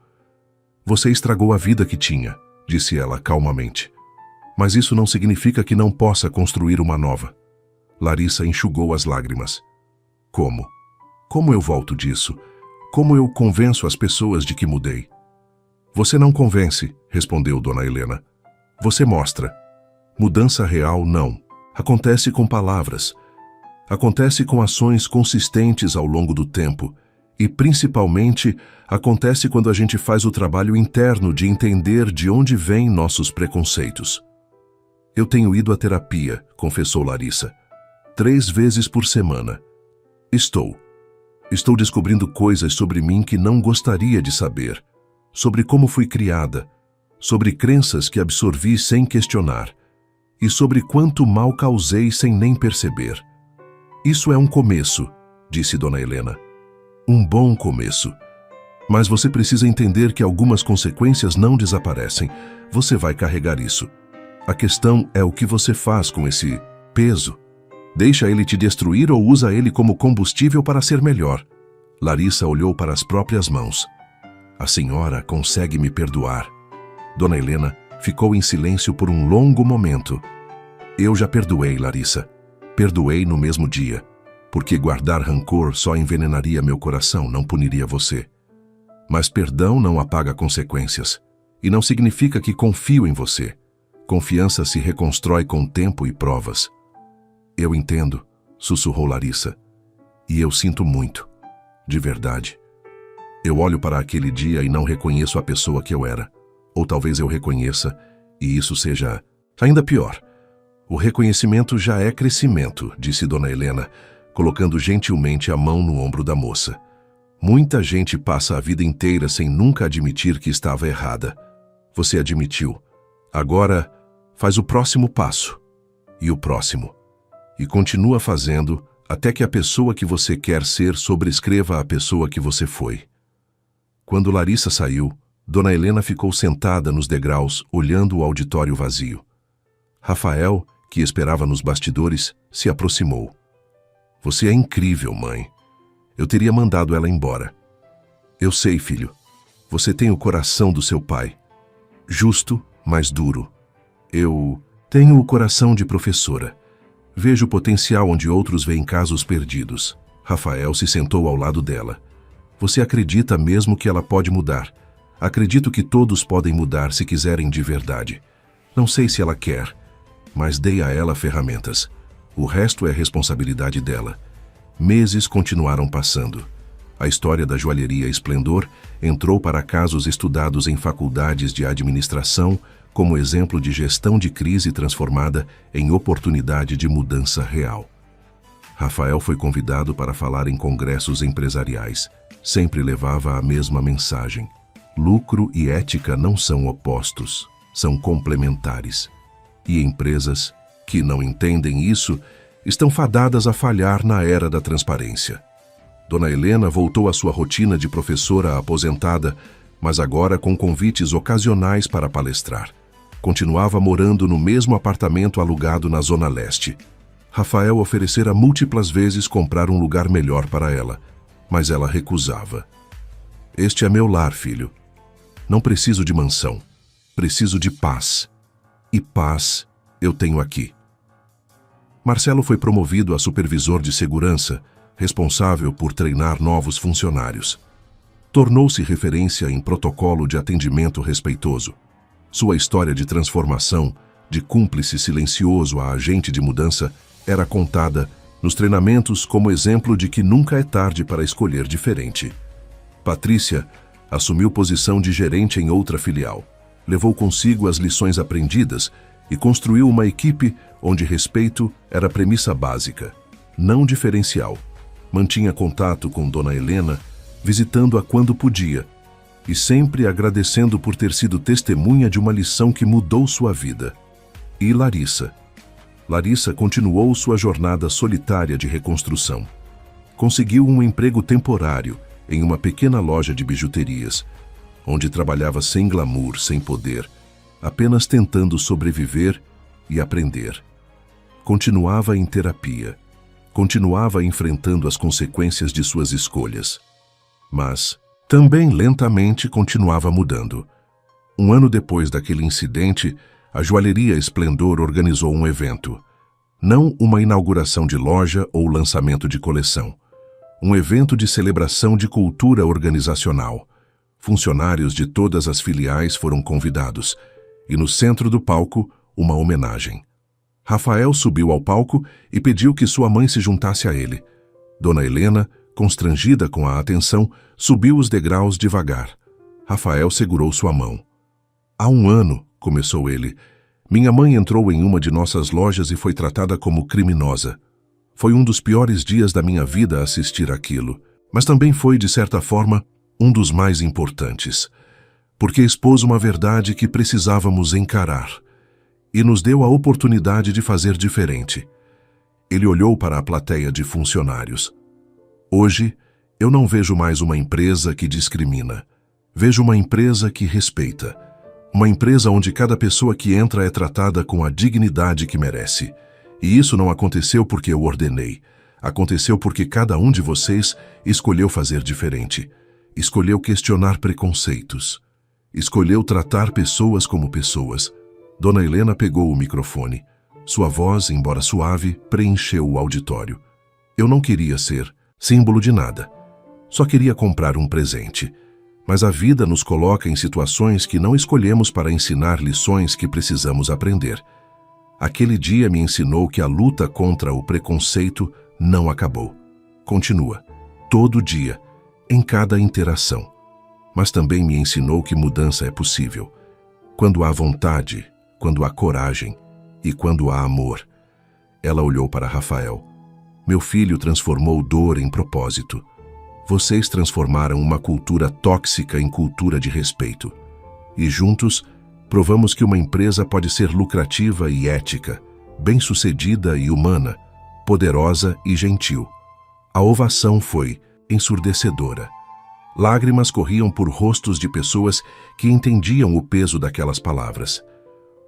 [SPEAKER 1] Você estragou a vida que tinha, disse ela calmamente. Mas isso não significa que não possa construir uma nova. Larissa enxugou as lágrimas. Como? Como eu volto disso? Como eu convenço as pessoas de que mudei? Você não convence, respondeu Dona Helena. Você mostra. Mudança real, não. Acontece com palavras. Acontece com ações consistentes ao longo do tempo. E, principalmente, acontece quando a gente faz o trabalho interno de entender de onde vêm nossos preconceitos. Eu tenho ido à terapia, confessou Larissa. 3 vezes por semana. Estou descobrindo coisas sobre mim que não gostaria de saber. Sobre como fui criada. Sobre crenças que absorvi sem questionar. E sobre quanto mal causei sem nem perceber. Isso é um começo, disse Dona Helena. Um bom começo. Mas você precisa entender que algumas consequências não desaparecem. Você vai carregar isso. A questão é o que você faz com esse peso. Deixa ele te destruir ou usa ele como combustível para ser melhor? Larissa olhou para as próprias mãos. A senhora consegue me perdoar. Dona Helena ficou em silêncio por um longo momento. Eu já perdoei, Larissa. Perdoei no mesmo dia, porque guardar rancor só envenenaria meu coração, não puniria você. Mas perdão não apaga consequências, e não significa que confio em você. Confiança se reconstrói com tempo e provas. Eu entendo, sussurrou Larissa, e eu sinto muito, de verdade. Eu olho para aquele dia e não reconheço a pessoa que eu era, ou talvez eu reconheça, e isso seja ainda pior. O reconhecimento já é crescimento, disse Dona Helena, colocando gentilmente a mão no ombro da moça. Muita gente passa a vida inteira sem nunca admitir que estava errada. Você admitiu. Agora, faz o próximo passo. E o próximo. E continua fazendo até que a pessoa que você quer ser sobrescreva a pessoa que você foi. Quando Larissa saiu, Dona Helena ficou sentada nos degraus, olhando o auditório vazio. Rafael, que esperava nos bastidores, se aproximou. Você é incrível, mãe. Eu teria mandado ela embora. Eu sei, filho. Você tem o coração do seu pai. Justo, mas duro. Eu tenho o coração de professora. Vejo o potencial onde outros veem casos perdidos. Rafael se sentou ao lado dela. Você acredita mesmo que ela pode mudar? Acredito que todos podem mudar se quiserem de verdade. Não sei se ela quer, mas dei a ela ferramentas. O resto é responsabilidade dela. Meses continuaram passando. A história da joalheria Esplendor entrou para casos estudados em faculdades de administração como exemplo de gestão de crise transformada em oportunidade de mudança real. Rafael foi convidado para falar em congressos empresariais. Sempre levava a mesma mensagem. Lucro e ética não são opostos, são complementares. E empresas que não entendem isso estão fadadas a falhar na era da transparência. Dona Helena voltou à sua rotina de professora aposentada, mas agora com convites ocasionais para palestrar. Continuava morando no mesmo apartamento alugado na Zona Leste. Rafael oferecera múltiplas vezes comprar um lugar melhor para ela, mas ela recusava. Este é meu lar, filho. Não preciso de mansão. Preciso de paz. E paz eu tenho aqui. Marcelo foi promovido a supervisor de segurança, responsável por treinar novos funcionários. Tornou-se referência em protocolo de atendimento respeitoso. Sua história de transformação, de cúmplice silencioso a agente de mudança, era contada nos treinamentos como exemplo de que nunca é tarde para escolher diferente. Patrícia assumiu posição de gerente em outra filial. Levou consigo as lições aprendidas e construiu uma equipe onde respeito era a premissa básica, não diferencial. Mantinha contato com Dona Helena, visitando-a quando podia, e sempre agradecendo por ter sido testemunha de uma lição que mudou sua vida. E Larissa? Larissa continuou sua jornada solitária de reconstrução. Conseguiu um emprego temporário em uma pequena loja de bijuterias, onde trabalhava sem glamour, sem poder, apenas tentando sobreviver e aprender. Continuava em terapia. Continuava enfrentando as consequências de suas escolhas. Mas também lentamente continuava mudando. Um ano depois daquele incidente, a joalheria Esplendor organizou um evento. Não uma inauguração de loja ou lançamento de coleção. Um evento de celebração de cultura organizacional. Funcionários de todas as filiais foram convidados, e no centro do palco, uma homenagem. Rafael subiu ao palco e pediu que sua mãe se juntasse a ele. Dona Helena, constrangida com a atenção, subiu os degraus devagar. Rafael segurou sua mão. Há um ano, começou ele, minha mãe entrou em uma de nossas lojas e foi tratada como criminosa. Foi um dos piores dias da minha vida assistir aquilo, mas também foi, de certa forma, um dos mais importantes, porque expôs uma verdade que precisávamos encarar e nos deu a oportunidade de fazer diferente. Ele olhou para a plateia de funcionários. Hoje, eu não vejo mais uma empresa que discrimina. Vejo uma empresa que respeita. Uma empresa onde cada pessoa que entra é tratada com a dignidade que merece. E isso não aconteceu porque eu ordenei. Aconteceu porque cada um de vocês escolheu fazer diferente. Escolheu questionar preconceitos. Escolheu tratar pessoas como pessoas. Dona Helena pegou o microfone. Sua voz, embora suave, preencheu o auditório. Eu não queria ser símbolo de nada. Só queria comprar um presente. Mas a vida nos coloca em situações que não escolhemos para ensinar lições que precisamos aprender. Aquele dia me ensinou que a luta contra o preconceito não acabou. Continua, todo dia, em cada interação. Mas também me ensinou que mudança é possível. Quando há vontade, quando há coragem e quando há amor. Ela olhou para Rafael. Meu filho transformou dor em propósito. Vocês transformaram uma cultura tóxica em cultura de respeito. E juntos, provamos que uma empresa pode ser lucrativa e ética, bem-sucedida e humana, poderosa e gentil. A ovação foi ensurdecedora. Lágrimas corriam por rostos de pessoas que entendiam o peso daquelas palavras.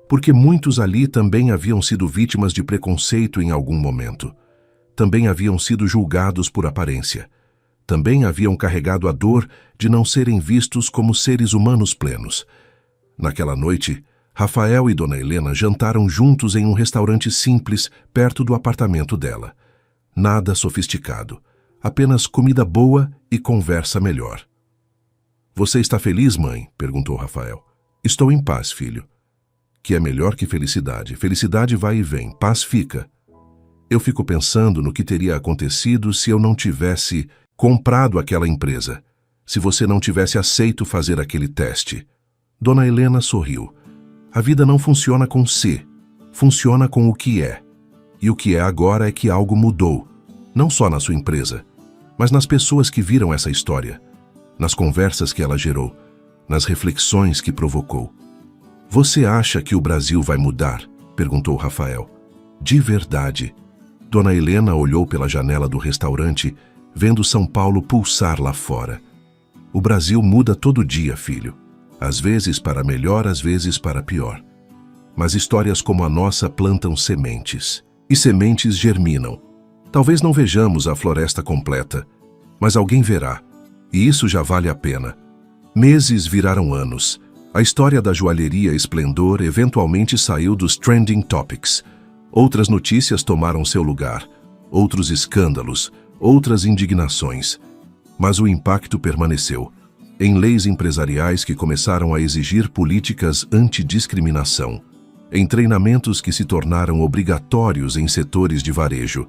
[SPEAKER 1] Porque muitos ali também haviam sido vítimas de preconceito em algum momento. Também haviam sido julgados por aparência. Também haviam carregado a dor de não serem vistos como seres humanos plenos. Naquela noite, Rafael e Dona Helena jantaram juntos em um restaurante simples perto do apartamento dela. Nada sofisticado, apenas comida boa e conversa melhor. Você está feliz, mãe? Perguntou Rafael. Estou em paz, filho. Que é melhor que felicidade. Felicidade vai e vem, paz fica. Eu fico pensando no que teria acontecido se eu não tivesse comprado aquela empresa, se você não tivesse aceito fazer aquele teste. Dona Helena sorriu. A vida não funciona com se, funciona com o que é. E o que é agora é que algo mudou, não só na sua empresa, mas nas pessoas que viram essa história, nas conversas que ela gerou, nas reflexões que provocou. Você acha que o Brasil vai mudar? Perguntou Rafael. De verdade. Dona Helena olhou pela janela do restaurante, vendo São Paulo pulsar lá fora. O Brasil muda todo dia, filho. Às vezes para melhor, às vezes para pior. Mas histórias como a nossa plantam sementes. E sementes germinam. Talvez não vejamos a floresta completa, mas alguém verá. E isso já vale a pena. Meses viraram anos. A história da joalheria Esplendor eventualmente saiu dos trending topics. Outras notícias tomaram seu lugar. Outros escândalos. Outras indignações. Mas o impacto permaneceu. Em leis empresariais que começaram a exigir políticas antidiscriminação. Em treinamentos que se tornaram obrigatórios em setores de varejo.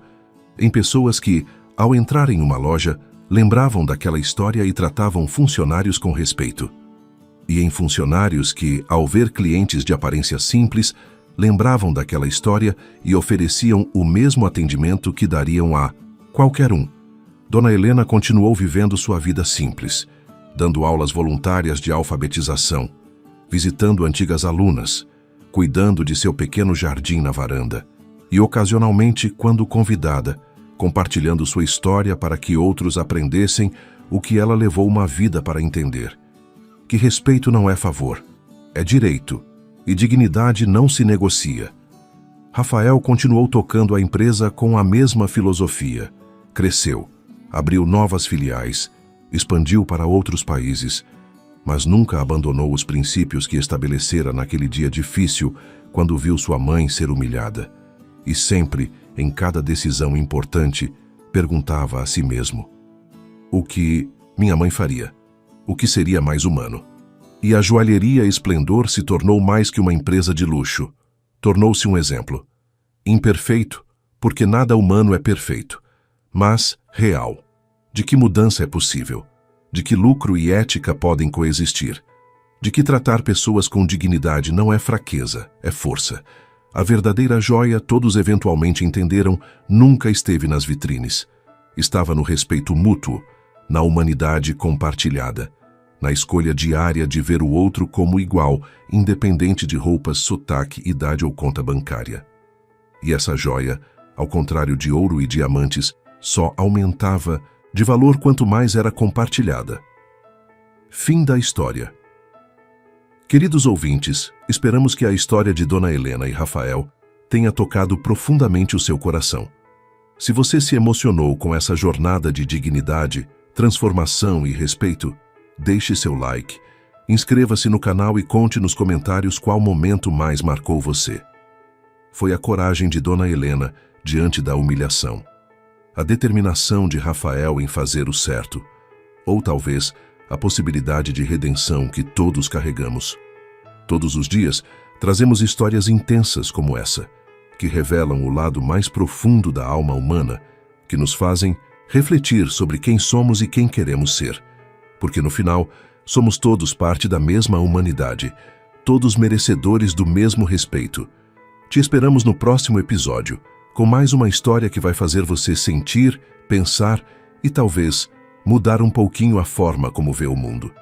[SPEAKER 1] Em pessoas que, ao entrar em uma loja, lembravam daquela história e tratavam funcionários com respeito. E em funcionários que, ao ver clientes de aparência simples, lembravam daquela história e ofereciam o mesmo atendimento que dariam a qualquer um. Dona Helena continuou vivendo sua vida simples, dando aulas voluntárias de alfabetização, visitando antigas alunas, cuidando de seu pequeno jardim na varanda e, ocasionalmente, quando convidada, compartilhando sua história para que outros aprendessem o que ela levou uma vida para entender. Que respeito não é favor, é direito, e dignidade não se negocia. Rafael continuou tocando a empresa com a mesma filosofia. Cresceu, abriu novas filiais, expandiu para outros países, mas nunca abandonou os princípios que estabelecera naquele dia difícil quando viu sua mãe ser humilhada. E sempre, em cada decisão importante, perguntava a si mesmo: o que minha mãe faria? O que seria mais humano? E a joalheria Esplendor se tornou mais que uma empresa de luxo. Tornou-se um exemplo. Imperfeito, porque nada humano é perfeito, mas real. De que mudança é possível? De que lucro e ética podem coexistir? De que tratar pessoas com dignidade não é fraqueza, é força. A verdadeira joia, todos eventualmente entenderam, nunca esteve nas vitrines. Estava no respeito mútuo, na humanidade compartilhada, na escolha diária de ver o outro como igual, independente de roupas, sotaque, idade ou conta bancária. E essa joia, ao contrário de ouro e diamantes, só aumentava de valor quanto mais era compartilhada. Fim da história. Queridos ouvintes, esperamos que a história de Dona Helena e Rafael tenha tocado profundamente o seu coração. Se você se emocionou com essa jornada de dignidade, transformação e respeito, deixe seu like, inscreva-se no canal e conte nos comentários qual momento mais marcou você. Foi a coragem de Dona Helena diante da humilhação, a determinação de Rafael em fazer o certo, ou talvez a possibilidade de redenção que todos carregamos. Todos os dias trazemos histórias intensas como essa, que revelam o lado mais profundo da alma humana, que nos fazem refletir sobre quem somos e quem queremos ser. Porque no final, somos todos parte da mesma humanidade, todos merecedores do mesmo respeito. Te esperamos no próximo episódio, com mais uma história que vai fazer você sentir, pensar e talvez mudar um pouquinho a forma como vê o mundo.